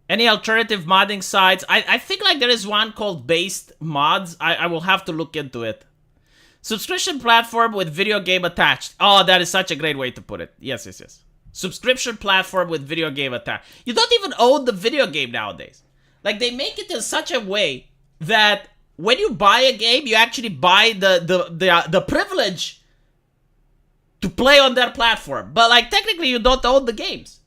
Any alternative modding sites? I think like there is one called Based Mods. I will have to look into it. Subscription platform with video game attached. Oh, that is such a great way to put it. Yes, yes, yes. Subscription platform with video game attached. You don't even own the video game nowadays. Like, they make it in such a way that when you buy a game, you actually buy the privilege to play on their platform. But like technically you don't own the games.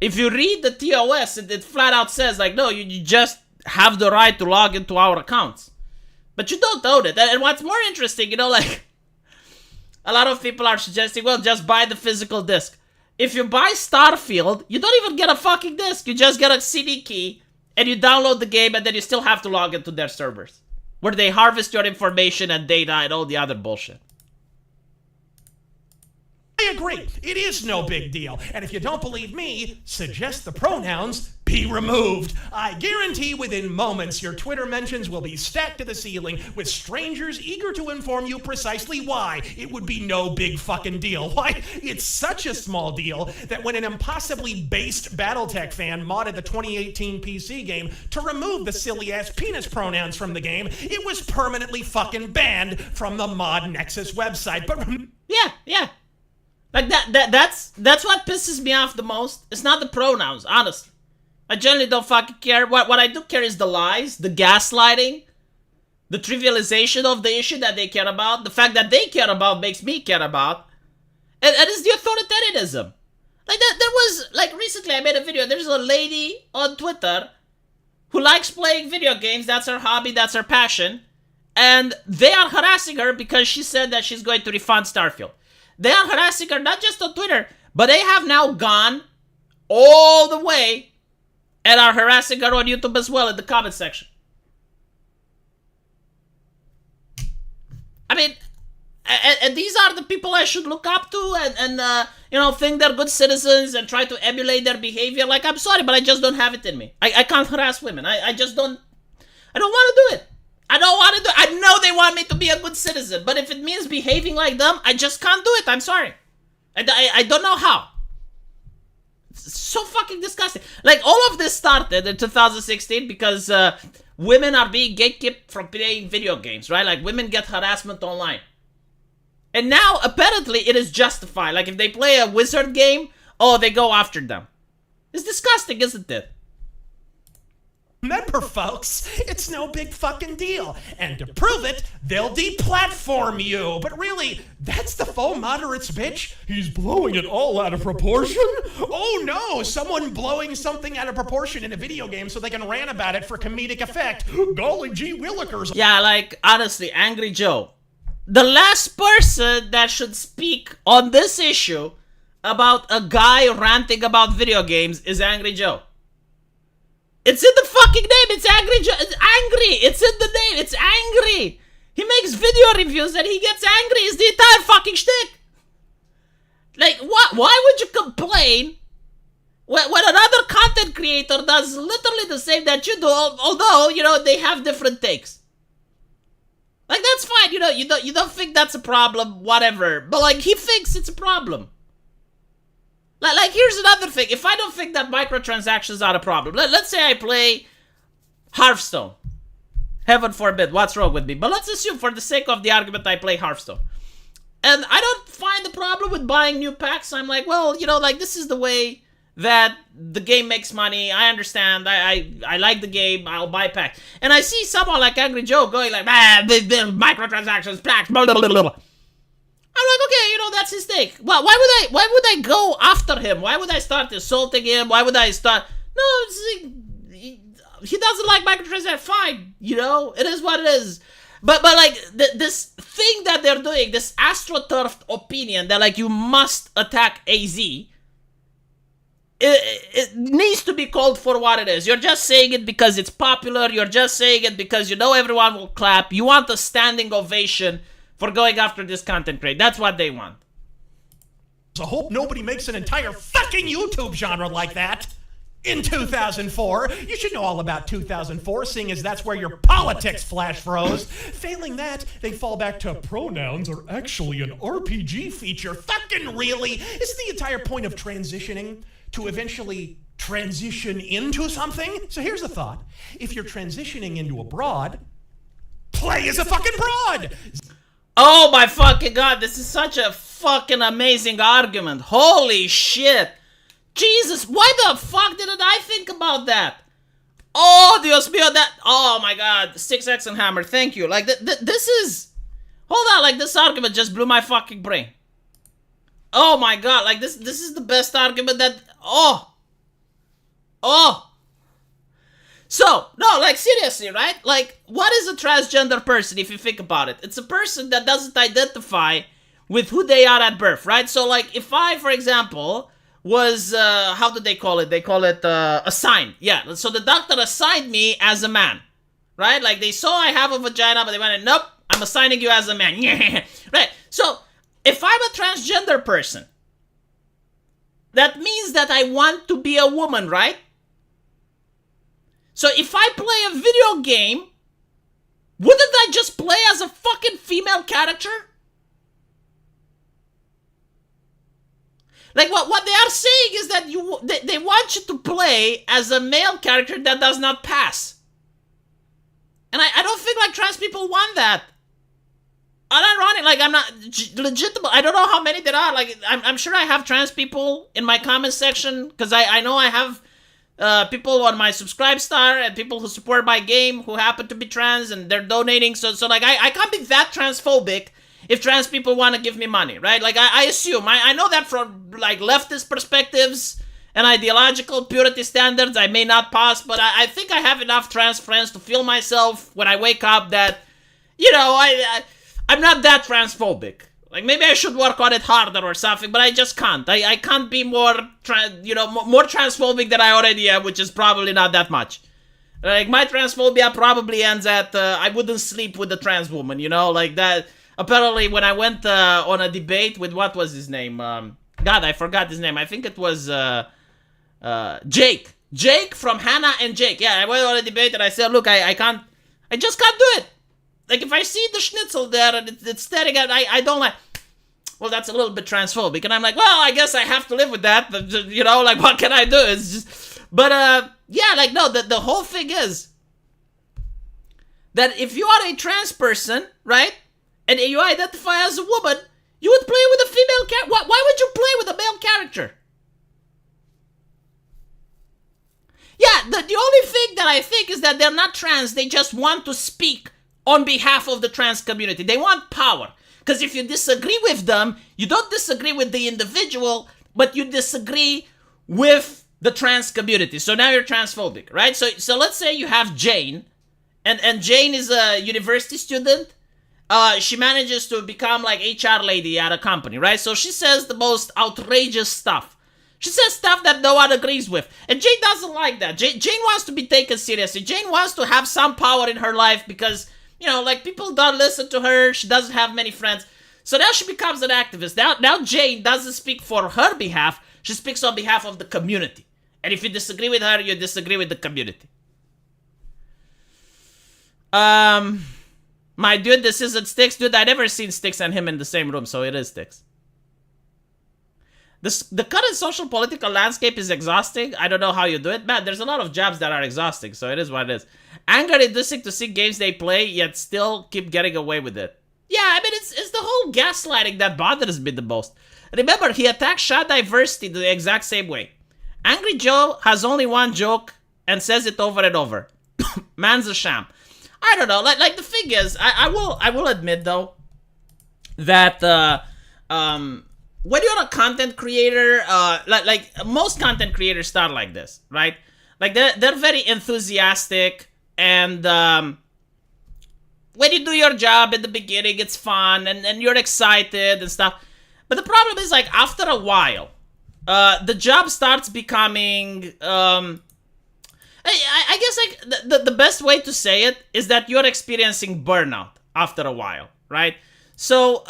If you read the TOS, it flat out says like, no, you just have the right to log into our accounts. But you don't own it. And what's more interesting, you know, like, a lot of people are suggesting, well, just buy the physical disc. If you buy Starfield, you don't even get a fucking disc. You just get a CD key, and you download the game, and then you still have to log into their servers, where they harvest your information and data and all the other bullshit. I agree. It is no big deal. And if you don't believe me, suggest the pronouns be removed. I guarantee within moments your Twitter mentions will be stacked to the ceiling with strangers eager to inform you precisely why it would be no big fucking deal. Why, it's such a small deal that when an impossibly based Battletech fan modded the 2018 PC game to remove the silly-ass penis pronouns from the game, it was permanently fucking banned from the Mod Nexus website. But Yeah. Like that's what pisses me off the most. It's not the pronouns, honestly. I generally don't fucking care. What I do care is the lies, the gaslighting, the trivialization of the issue that they care about. The fact that they care about makes me care about. And it's the authoritarianism. Like there was, like recently I made a video. There's a lady on Twitter who likes playing video games. That's her hobby, that's her passion. And they are harassing her because she said that she's going to refund Starfield. They are harassing her not just on Twitter, but they have now gone all the way and are harassing her on YouTube as well in the comment section. I mean, and these are the people I should look up to and you know, think they're good citizens and try to emulate their behavior. Like, I'm sorry, but I just don't have it in me. I can't harass women. I just don't. I don't want to do it. I don't want to do it. I know they want me to be a good citizen, but if it means behaving like them, I just can't do it. I'm sorry. I don't know how. It's so fucking disgusting. Like, all of this started in 2016 because women are being gatekept from playing video games, right? Like, women get harassment online. And now, apparently, it is justified. Like, if they play a wizard game, oh, they go after them. It's disgusting, isn't it? Remember, folks, it's no big fucking deal. And to prove it, they'll deplatform you. But really, that's the faux moderates, bitch. He's blowing it all out of proportion? Oh no, someone blowing something out of proportion in a video game so they can rant about it for comedic effect. Golly gee willikers. Yeah, like, honestly, Angry Joe. The last person that should speak on this issue about a guy ranting about video games is Angry Joe. It's in the fucking name. It's Angry Joe. It's angry. It's in the name. It's angry. He makes video reviews and he gets angry. It's the entire fucking shtick. Like, what? Why would you complain when another content creator does literally the same that you do, although, you know, they have different takes? Like, that's fine. You know, you don't think that's a problem, whatever. But, like, he thinks it's a problem. Like, here's another thing. If I don't think that microtransactions are a problem, let's say I play Hearthstone. Heaven forbid, what's wrong with me? But let's assume, for the sake of the argument, I play Hearthstone. And I don't find the problem with buying new packs. I'm like, well, you know, like, this is the way that the game makes money. I understand. I like the game. I'll buy packs. And I see someone like Angry Joe going like, the microtransactions, packs, blah, blah, blah, blah. I'm like, okay, you know, that's his take. Well, why would I go after him? Why would I start insulting him? Why would I start... No, it's like, he doesn't like microtransactions. Fine, you know, it is what it is. But like, this thing that they're doing, this astroturfed opinion that, like, you must attack AZ, it needs to be called for what it is. You're just saying it because it's popular. You're just saying it because you know everyone will clap. You want a standing ovation for going after this content creator. That's what they want. I hope nobody makes an entire fucking YouTube genre like that in 2004. You should know all about 2004, seeing as that's where your politics flash froze. Failing that, they fall back to pronouns are actually an RPG feature. Fucking really? Isn't the entire point of transitioning to eventually transition into something? So here's the thought. If you're transitioning into a broad, play as a fucking broad! Oh my fucking god, this is such a fucking amazing argument. Holy shit. Jesus, why the fuck didn't I think about that? Oh, Dios mío, that... Oh my god, 6X and Hammer, thank you. Like, this is... Hold on, like this argument just blew my fucking brain. Oh my god, like this is the best argument that So, no, like seriously, right? Like, what is a transgender person if you think about it? It's a person that doesn't identify with who they are at birth, right? So, like, if I, for example, was, how do they call it? They call it, assigned. Yeah, so the doctor assigned me as a man, right? Like, they saw I have a vagina, but they went, nope, I'm assigning you as a man. Right, so, if I'm a transgender person, that means that I want to be a woman, right? So if I play a video game, wouldn't I just play as a fucking female character? Like what they are saying is that they want you to play as a male character that does not pass. And I don't think like trans people want that. Unironic, like I'm not legitimate. I don't know how many there are. Like I'm sure I have trans people in my comment section because I know I have people on my subscribe star and people who support my game who happen to be trans and they're donating. So like I can't be that transphobic if trans people want to give me money, right? Like I assume I know that from like leftist perspectives and ideological purity standards I may not pass, but I think I have enough trans friends to feel myself when I wake up that, you know, I'm not that transphobic. Like, maybe I should work on it harder or something, but I just can't. I can't be more, more transphobic than I already am, which is probably not that much. Like, my transphobia probably ends at, I wouldn't sleep with a trans woman, you know? Like, that, apparently, when I went on a debate with, what was his name? God, I forgot his name. I think it was, Jake. Jake from Hannah and Jake. Yeah, I went on a debate and I said, look, I just can't do it. Like, if I see the schnitzel there and it's staring at, I don't like, well, that's a little bit transphobic. And I'm like, well, I guess I have to live with that. But, you know, like, what can I do? It's just, but, yeah, like, no, the whole thing is that if you are a trans person, right, and you identify as a woman, you would play with a female character. Why would you play with a male character? Yeah, the only thing that I think is that they're not trans. They just want to speak on behalf of the trans community. They want power. Because if you disagree with them, you don't disagree with the individual, but you disagree with the trans community. So now you're transphobic, right? So let's say you have Jane, and Jane is a university student. She manages to become like HR lady at a company, right? So she says the most outrageous stuff. She says stuff that no one agrees with. And Jane doesn't like that. Jane wants to be taken seriously. Jane wants to have some power in her life because, you know, like, people don't listen to her. She doesn't have many friends. So now she becomes an activist. Now Jane doesn't speak for her behalf. She speaks on behalf of the community. And if you disagree with her, you disagree with the community. My dude, this isn't Styx. Dude, I never seen Styx and him in the same room, so it is Styx. The current social political landscape is exhausting. I don't know how you do it. Man, there's a lot of jobs that are exhausting, so it is what it is. Anger inducing to see games they play, yet still keep getting away with it. Yeah, I mean, it's the whole gaslighting that bothers me the most. Remember, he attacked Shah diversity the exact same way. Angry Joe has only one joke and says it over and over. Man's a sham. I don't know. Like the thing is, I will admit though that when you're a content creator, like most content creators start like this, right? Like they're very enthusiastic, and when you do your job in the beginning, it's fun and you're excited and stuff. But the problem is, like, after a while, the job starts becoming I guess like the best way to say it is that you're experiencing burnout after a while, right? So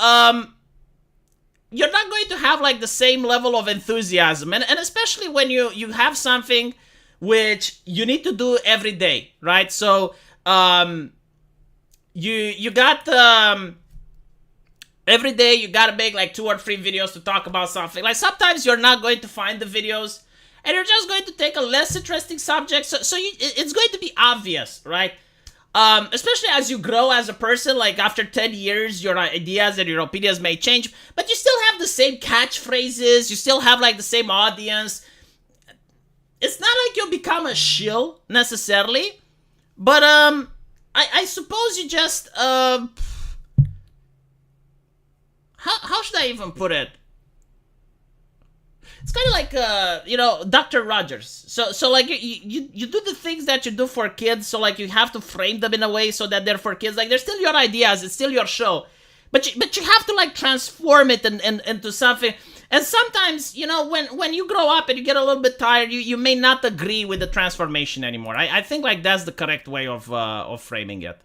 you're not going to have like the same level of enthusiasm, and especially when you have something which you need to do every day, right? So you got every day you gotta make like 2 or 3 videos to talk about something. Like sometimes you're not going to find the videos, and you're just going to take a less interesting subject. So it's going to be obvious, right? Especially as you grow as a person, like after 10 years, your ideas and your opinions may change, but you still have the same catchphrases, you still have like the same audience. It's not like you'll become a shill necessarily, but I suppose you just how should I even put it? It's kind of like, you know, Dr. Rogers. So like, you do the things that you do for kids, so, like, you have to frame them in a way so that they're for kids. Like, they're still your ideas, it's still your show. But you have to, like, transform it into something. And sometimes, you know, when you grow up and you get a little bit tired, you may not agree with the transformation anymore. I think, like, that's the correct way of framing it.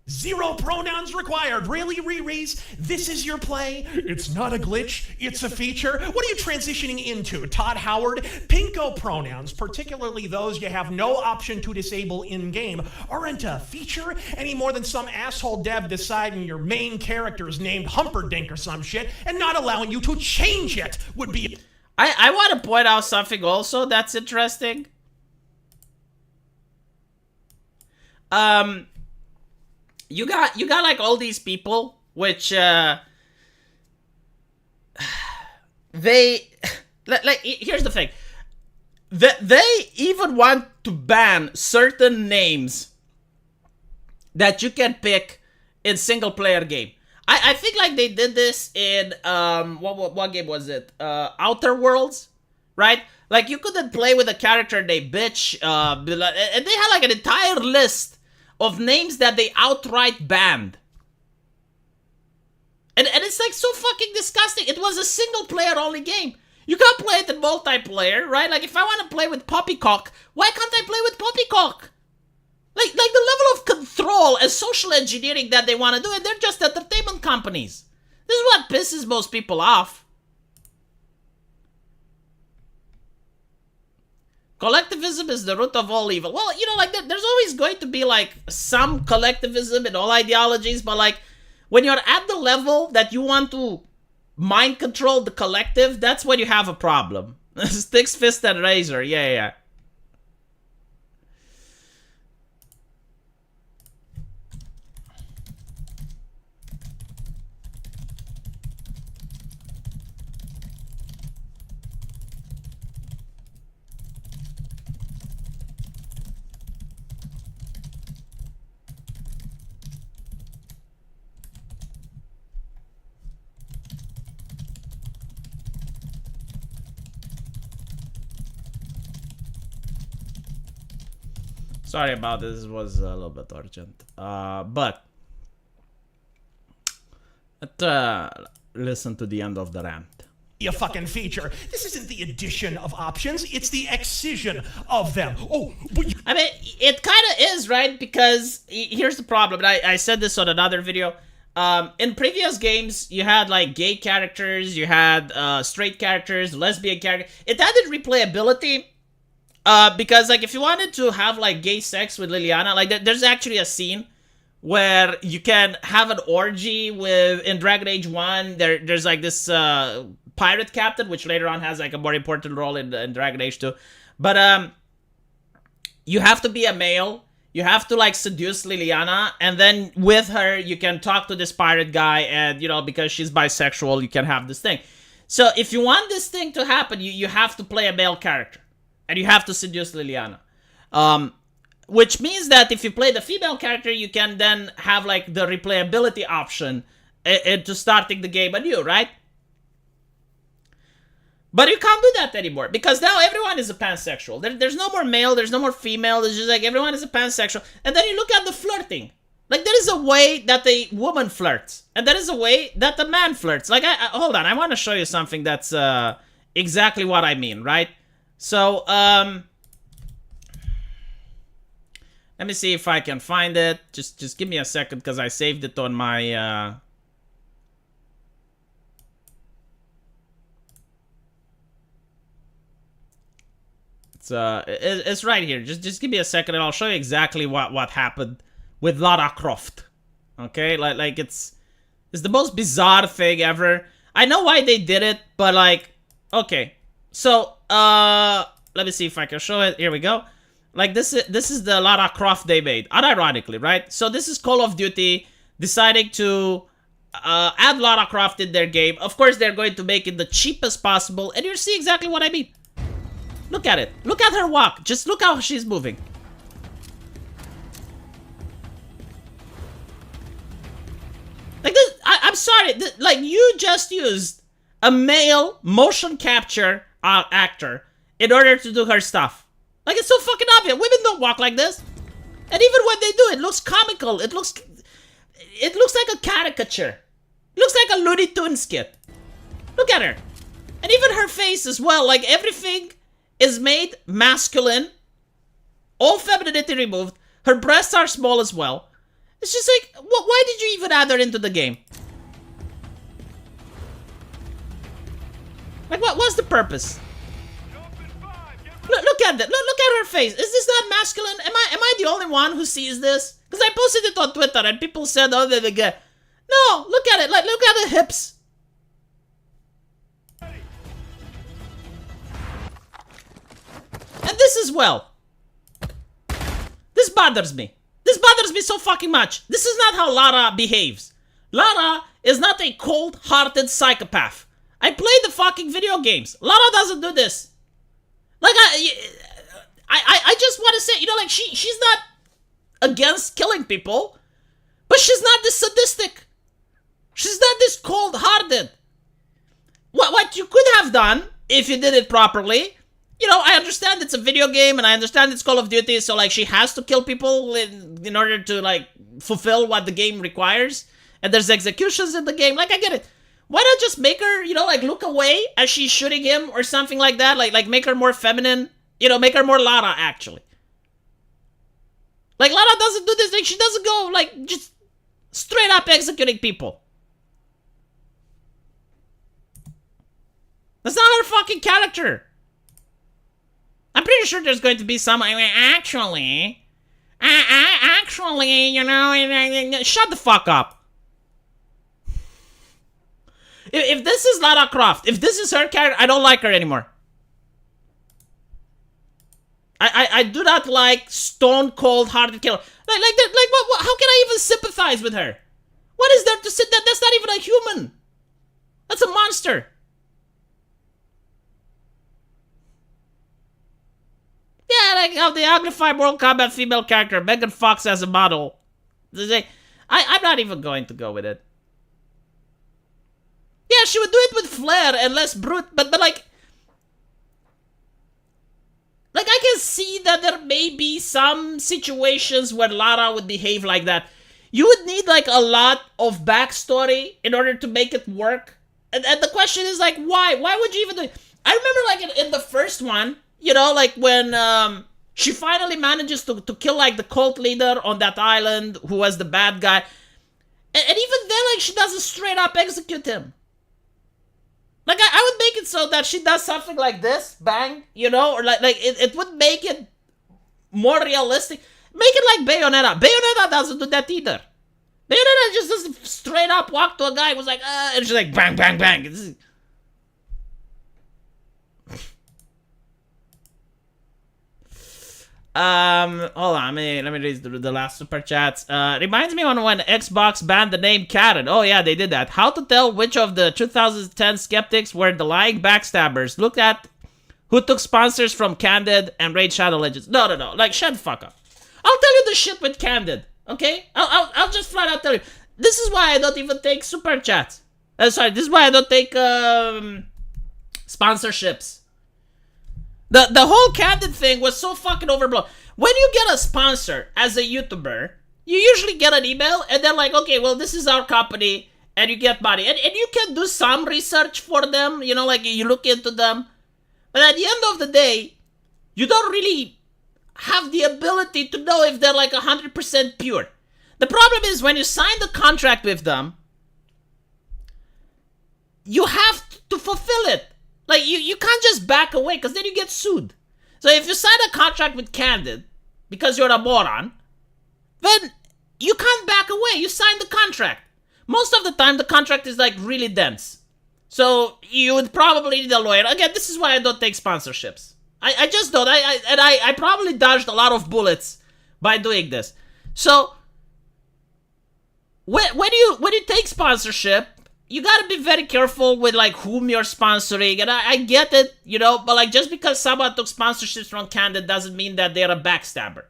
0 pronouns required. Really, Riri's? This is your play? It's not a glitch, it's a feature. What are you transitioning into, Todd Howard? Pinko pronouns, particularly those you have no option to disable in-game, aren't a feature any more than some asshole dev deciding your main character is named Humperdinck or some shit and not allowing you to change it would be... I want to point out something also that's interesting. You got like all these people, which they like. Here's the thing, they even want to ban certain names that you can pick in single player game. I think like they did this in what game was it? Outer Worlds, right? Like you couldn't play with a character named Bitch, and they had like an entire list of names that they outright banned. And it's like so fucking disgusting. It was a single player only game. You can't play it in multiplayer, right? Like if I want to play with Poppycock, why can't I play with Poppycock? Like the level of control and social engineering that they want to do, and they're just entertainment companies. This is what pisses most people off. Collectivism is the root of all evil. Well, you know, like, there's always going to be, like, some collectivism in all ideologies, but, like, when you're at the level that you want to mind control the collective, that's when you have a problem. Sticks, fist, and razor. Yeah. Sorry about this. It was a little bit urgent. But listen to the end of the rant. A fucking feature. This isn't the addition of options, it's the excision of them. Oh, but you... I mean, it kind of is, right? Because here's the problem. And I said this on another video. In previous games, you had like gay characters, you had straight characters, lesbian characters. It added replayability. Because, like, if you wanted to have, like, gay sex with Liliana, like, there's actually a scene where you can have an orgy in Dragon Age 1. There's, like, this pirate captain, which later on has, like, a more important role in Dragon Age 2. But, you have to be a male. You have to, like, seduce Liliana. And then with her, you can talk to this pirate guy. And, you know, because she's bisexual, you can have this thing. So, if you want this thing to happen, you have to play a male character. And you have to seduce Liliana. Which means that if you play the female character, you can then have, like, the replayability option into starting the game anew, right? But you can't do that anymore. Because now everyone is a pansexual. There's no more male, there's no more female. There's just, like, everyone is a pansexual. And then you look at the flirting. Like, there is a way that a woman flirts. And there is a way that a man flirts. Like, hold on. I want to show you something that's exactly what I mean, right? So, let me see if I can find it. Just give me a second, because I saved it on my, it's right here. Just give me a second, and I'll show you exactly what happened with Lara Croft. Okay? Like, it's the most bizarre thing ever. I know why they did it, but, like, okay. So, let me see if I can show it. Here we go. Like, this is the Lara Croft they made. Unironically, right? So, this is Call of Duty deciding to add Lara Croft in their game. Of course, they're going to make it the cheapest possible. And you'll see exactly what I mean. Look at it. Look at her walk. Just look how she's moving. Like, I'm sorry. Like, you just used a male motion capture actor in order to do her stuff. Like, it's so fucking obvious. Women don't walk like this. And even when they do, it looks comical. It looks like a caricature. It looks like a Looney Tunes skit. Look at her. And even her face as well. Like, everything is made masculine. All femininity removed. Her breasts are small as well. It's just like, why did you even add her into the game? Like, what was the purpose? Look at that. Look at her face. Is this not masculine? Am I the only one who sees this? Because I posted it on Twitter and people said, oh, the guy. No, look at it. Like, look at the hips. And this as well. This bothers me. This bothers me so fucking much. This is not how Lara behaves. Lara is not a cold-hearted psychopath. I played the fucking video games. Lara doesn't do this. Like, I just want to say, you know, like, she's not against killing people, but she's not this sadistic. She's not this cold-hearted. What you could have done, if you did it properly, you know, I understand it's a video game, and I understand it's Call of Duty, so, like, she has to kill people in order to, like, fulfill what the game requires, and there's executions in the game. Like, I get it. Why not just make her, you know, like, look away as she's shooting him or something like that? Like make her more feminine. You know, make her more Lara, actually. Like, Lara doesn't do this. Like, she doesn't go, like, just straight up executing people. That's not her fucking character. I'm pretty sure there's going to be some, actually, you know, shut the fuck up. If this is Lara Croft, if this is her character, I don't like her anymore. I do not like stone cold hearted killer. Like what? How can I even sympathize with her? What is there to sit that? That's not even a human. That's a monster. Yeah, like how they uglified Mortal Kombat female character Megan Fox as a model. I'm not even going to go with it. Yeah, she would do it with flair and less brute, but like I can see that there may be some situations where Lara would behave like that. You would need like a lot of backstory in order to make it work. And the question is like, why? Why would you even do it? I remember like in the first one, you know, like when she finally manages to kill like the cult leader on that island who was the bad guy. And even then, like, she doesn't straight up execute him. Like, I would make it so that she does something like this, bang, you know, or like it would make it more realistic. Make it like Bayonetta. Bayonetta doesn't do that either. Bayonetta just doesn't straight up walk to a guy who's like, and she's like, bang, bang, bang. Hold on, let me read the last super chats. Reminds me when Xbox banned the name Karen. Oh yeah, they did that. How to tell which of the 2010 skeptics were the lying backstabbers? Look at who took sponsors from Candid and Raid Shadow Legends. No. Like, shut the fuck up. I'll tell you the shit with Candid, okay? I'll just flat out tell you. This is why I don't even take super chats. Sorry, this is why I don't take sponsorships. The whole Candid thing was so fucking overblown. When you get a sponsor as a YouTuber, you usually get an email and they're like, okay, well, this is our company, and you get money. And you can do some research for them, you know, like you look into them. But at the end of the day, you don't really have the ability to know if they're like 100% pure. The problem is when you sign the contract with them, you have to fulfill it. Like, you can't just back away, because then you get sued. So if you sign a contract with Candid, because you're a moron, then you can't back away. You sign the contract. Most of the time, the contract is, like, really dense. So you would probably need a lawyer. Again, this is why I don't take sponsorships. I just don't. I probably dodged a lot of bullets by doing this. So when you take sponsorship, you gotta be very careful with like whom you're sponsoring, and I get it, you know, but like just because someone took sponsorships from Candid doesn't mean that they're a backstabber.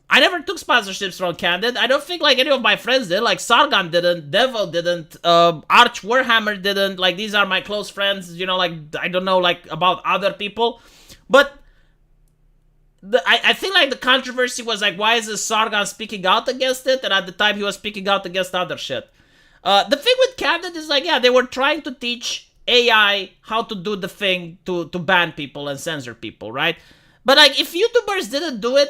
I never took sponsorships from Candid. I don't think like any of my friends did. Like Sargon didn't, Devo didn't, Arch Warhammer didn't. Like these are my close friends. You know, like I don't know like about other people, but I think like the controversy was like, why is this Sargon speaking out against it? And at the time he was speaking out against other shit. The thing with Candid is like, yeah, they were trying to teach AI how to do the thing to ban people and censor people, right? But like if YouTubers didn't do it,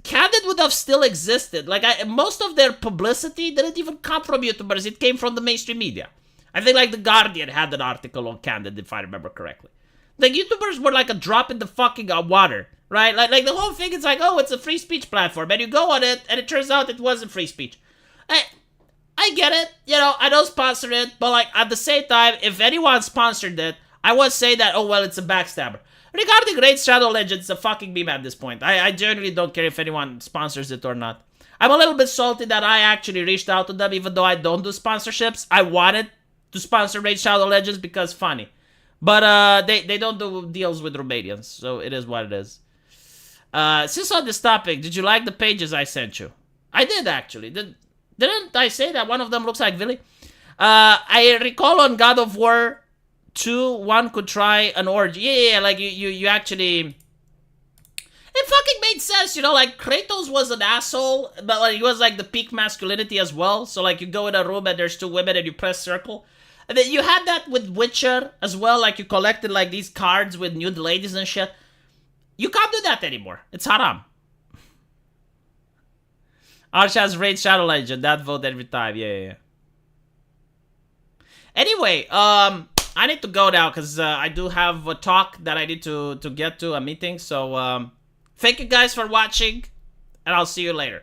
Candid would have still existed. Like, most of their publicity didn't even come from YouTubers. It came from the mainstream media. I think, like, The Guardian had an article on Candid, if I remember correctly. Like, YouTubers were like a drop in the fucking water, right? Like the whole thing is like, oh, it's a free speech platform. And you go on it, and it turns out it wasn't free speech. I get it. You know, I don't sponsor it. But, like, at the same time, if anyone sponsored it, I would say that, oh, well, it's a backstabber. Regarding Raid Shadow Legends, it's a fucking meme at this point. I generally don't care if anyone sponsors it or not. I'm a little bit salty that I actually reached out to them, even though I don't do sponsorships. I wanted to sponsor Raid Shadow Legends because funny. But they don't do deals with Romanians, so it is what it is. Since on this topic, did you like the pages I sent you? I did, actually. Didn't I say that one of them looks like Billy? I recall on God of War 2, one could try an orgy. Yeah, like you actually... It fucking made sense, you know, like Kratos was an asshole, but like he was like the peak masculinity as well. So like you go in a room and there's two women and you press circle. And then you had that with Witcher as well, like you collected like these cards with nude ladies and shit. You can't do that anymore. It's haram. Arshaz Raid Shadow Legend, that vote every time, yeah. Anyway, I need to go now because I do have a talk that I need to get to, a meeting. So, thank you guys for watching, and I'll see you later.